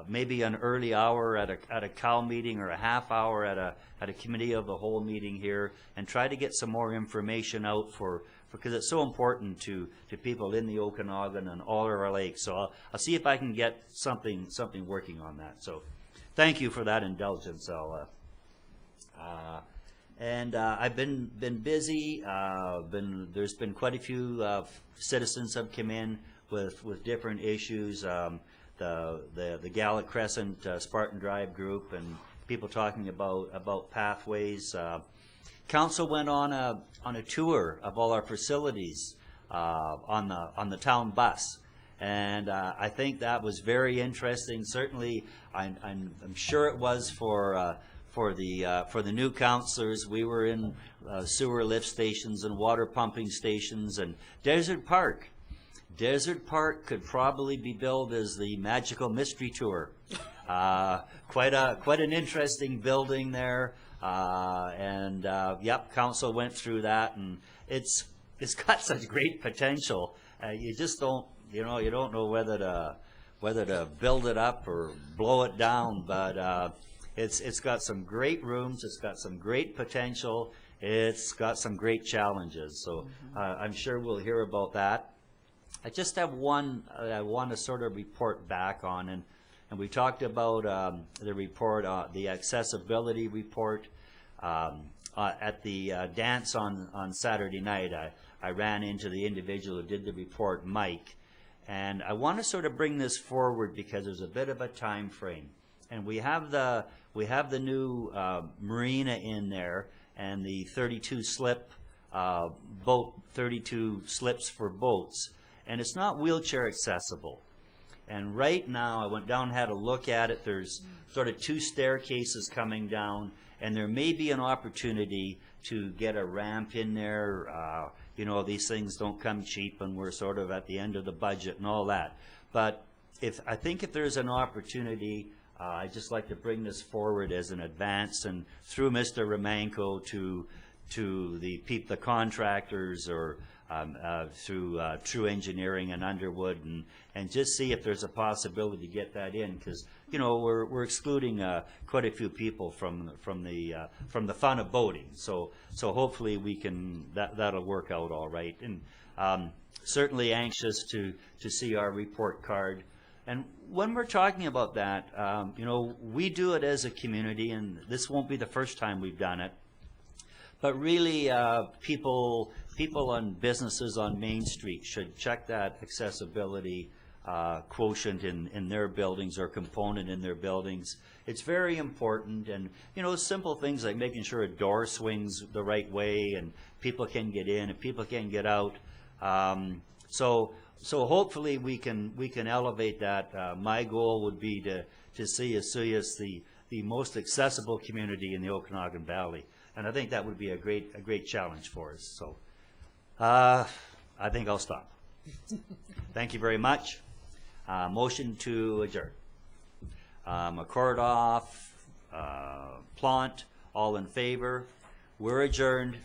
maybe an early hour at a COW meeting, or a half hour at a committee of the whole meeting here, and try to get some more information out because it's so important to people in the Okanagan and all of our lakes. So I'll see if I can get something working on that. So thank you for that indulgence. I've been busy. There's been quite a few citizens have come in with different issues. The Gala Crescent Spartan Drive group, and people talking about pathways. Council went on a tour of all our facilities on the town bus, and I think that was very interesting. Certainly, I'm sure it was for the new councillors. We were in sewer lift stations and water pumping stations, and Desert Park. Desert Park could probably be billed as the magical mystery tour. Quite an interesting building there, yep, council went through that, and it's got such great potential. You just don't know whether to build it up or blow it down, but it's got some great rooms. It's got some great potential. It's got some great challenges. So I'm sure we'll hear about that. I just have one I want to sort of report back on, and we talked about the report, the accessibility report. At the dance on Saturday night, I ran into the individual who did the report, Mike, and I want to sort of bring this forward because there's a bit of a time frame, and we have the new marina in there, and the 32 slip boat, 32 slips for boats, and it's not wheelchair accessible. And right now, I went down and had a look at it. There's sort of 2 staircases coming down, and there may be an opportunity to get a ramp in there. These things don't come cheap, and we're sort of at the end of the budget and all that. But I think if there's an opportunity, I'd just like to bring this forward as an advance, and through Mr. Romanko to the contractors, or through True Engineering and Underwood, and just see if there's a possibility to get that in, because we're excluding quite a few people from the fun of boating. So hopefully we can that'll work out all right. And certainly anxious to see our report card. And when we're talking about that, we do it as a community, and this won't be the first time we've done it. But really, people on businesses on Main Street should check that accessibility quotient in their buildings, or component in their buildings. It's very important, and simple things like making sure a door swings the right way, and people can get in and people can get out. So hopefully we can elevate that. My goal would be to see Osoyoos the most accessible community in the Okanagan Valley. And I think that would be a great challenge for us. So I think I'll stop. Thank you very much. Motion to adjourn. McCordoff, Plant, all in favor. We're adjourned.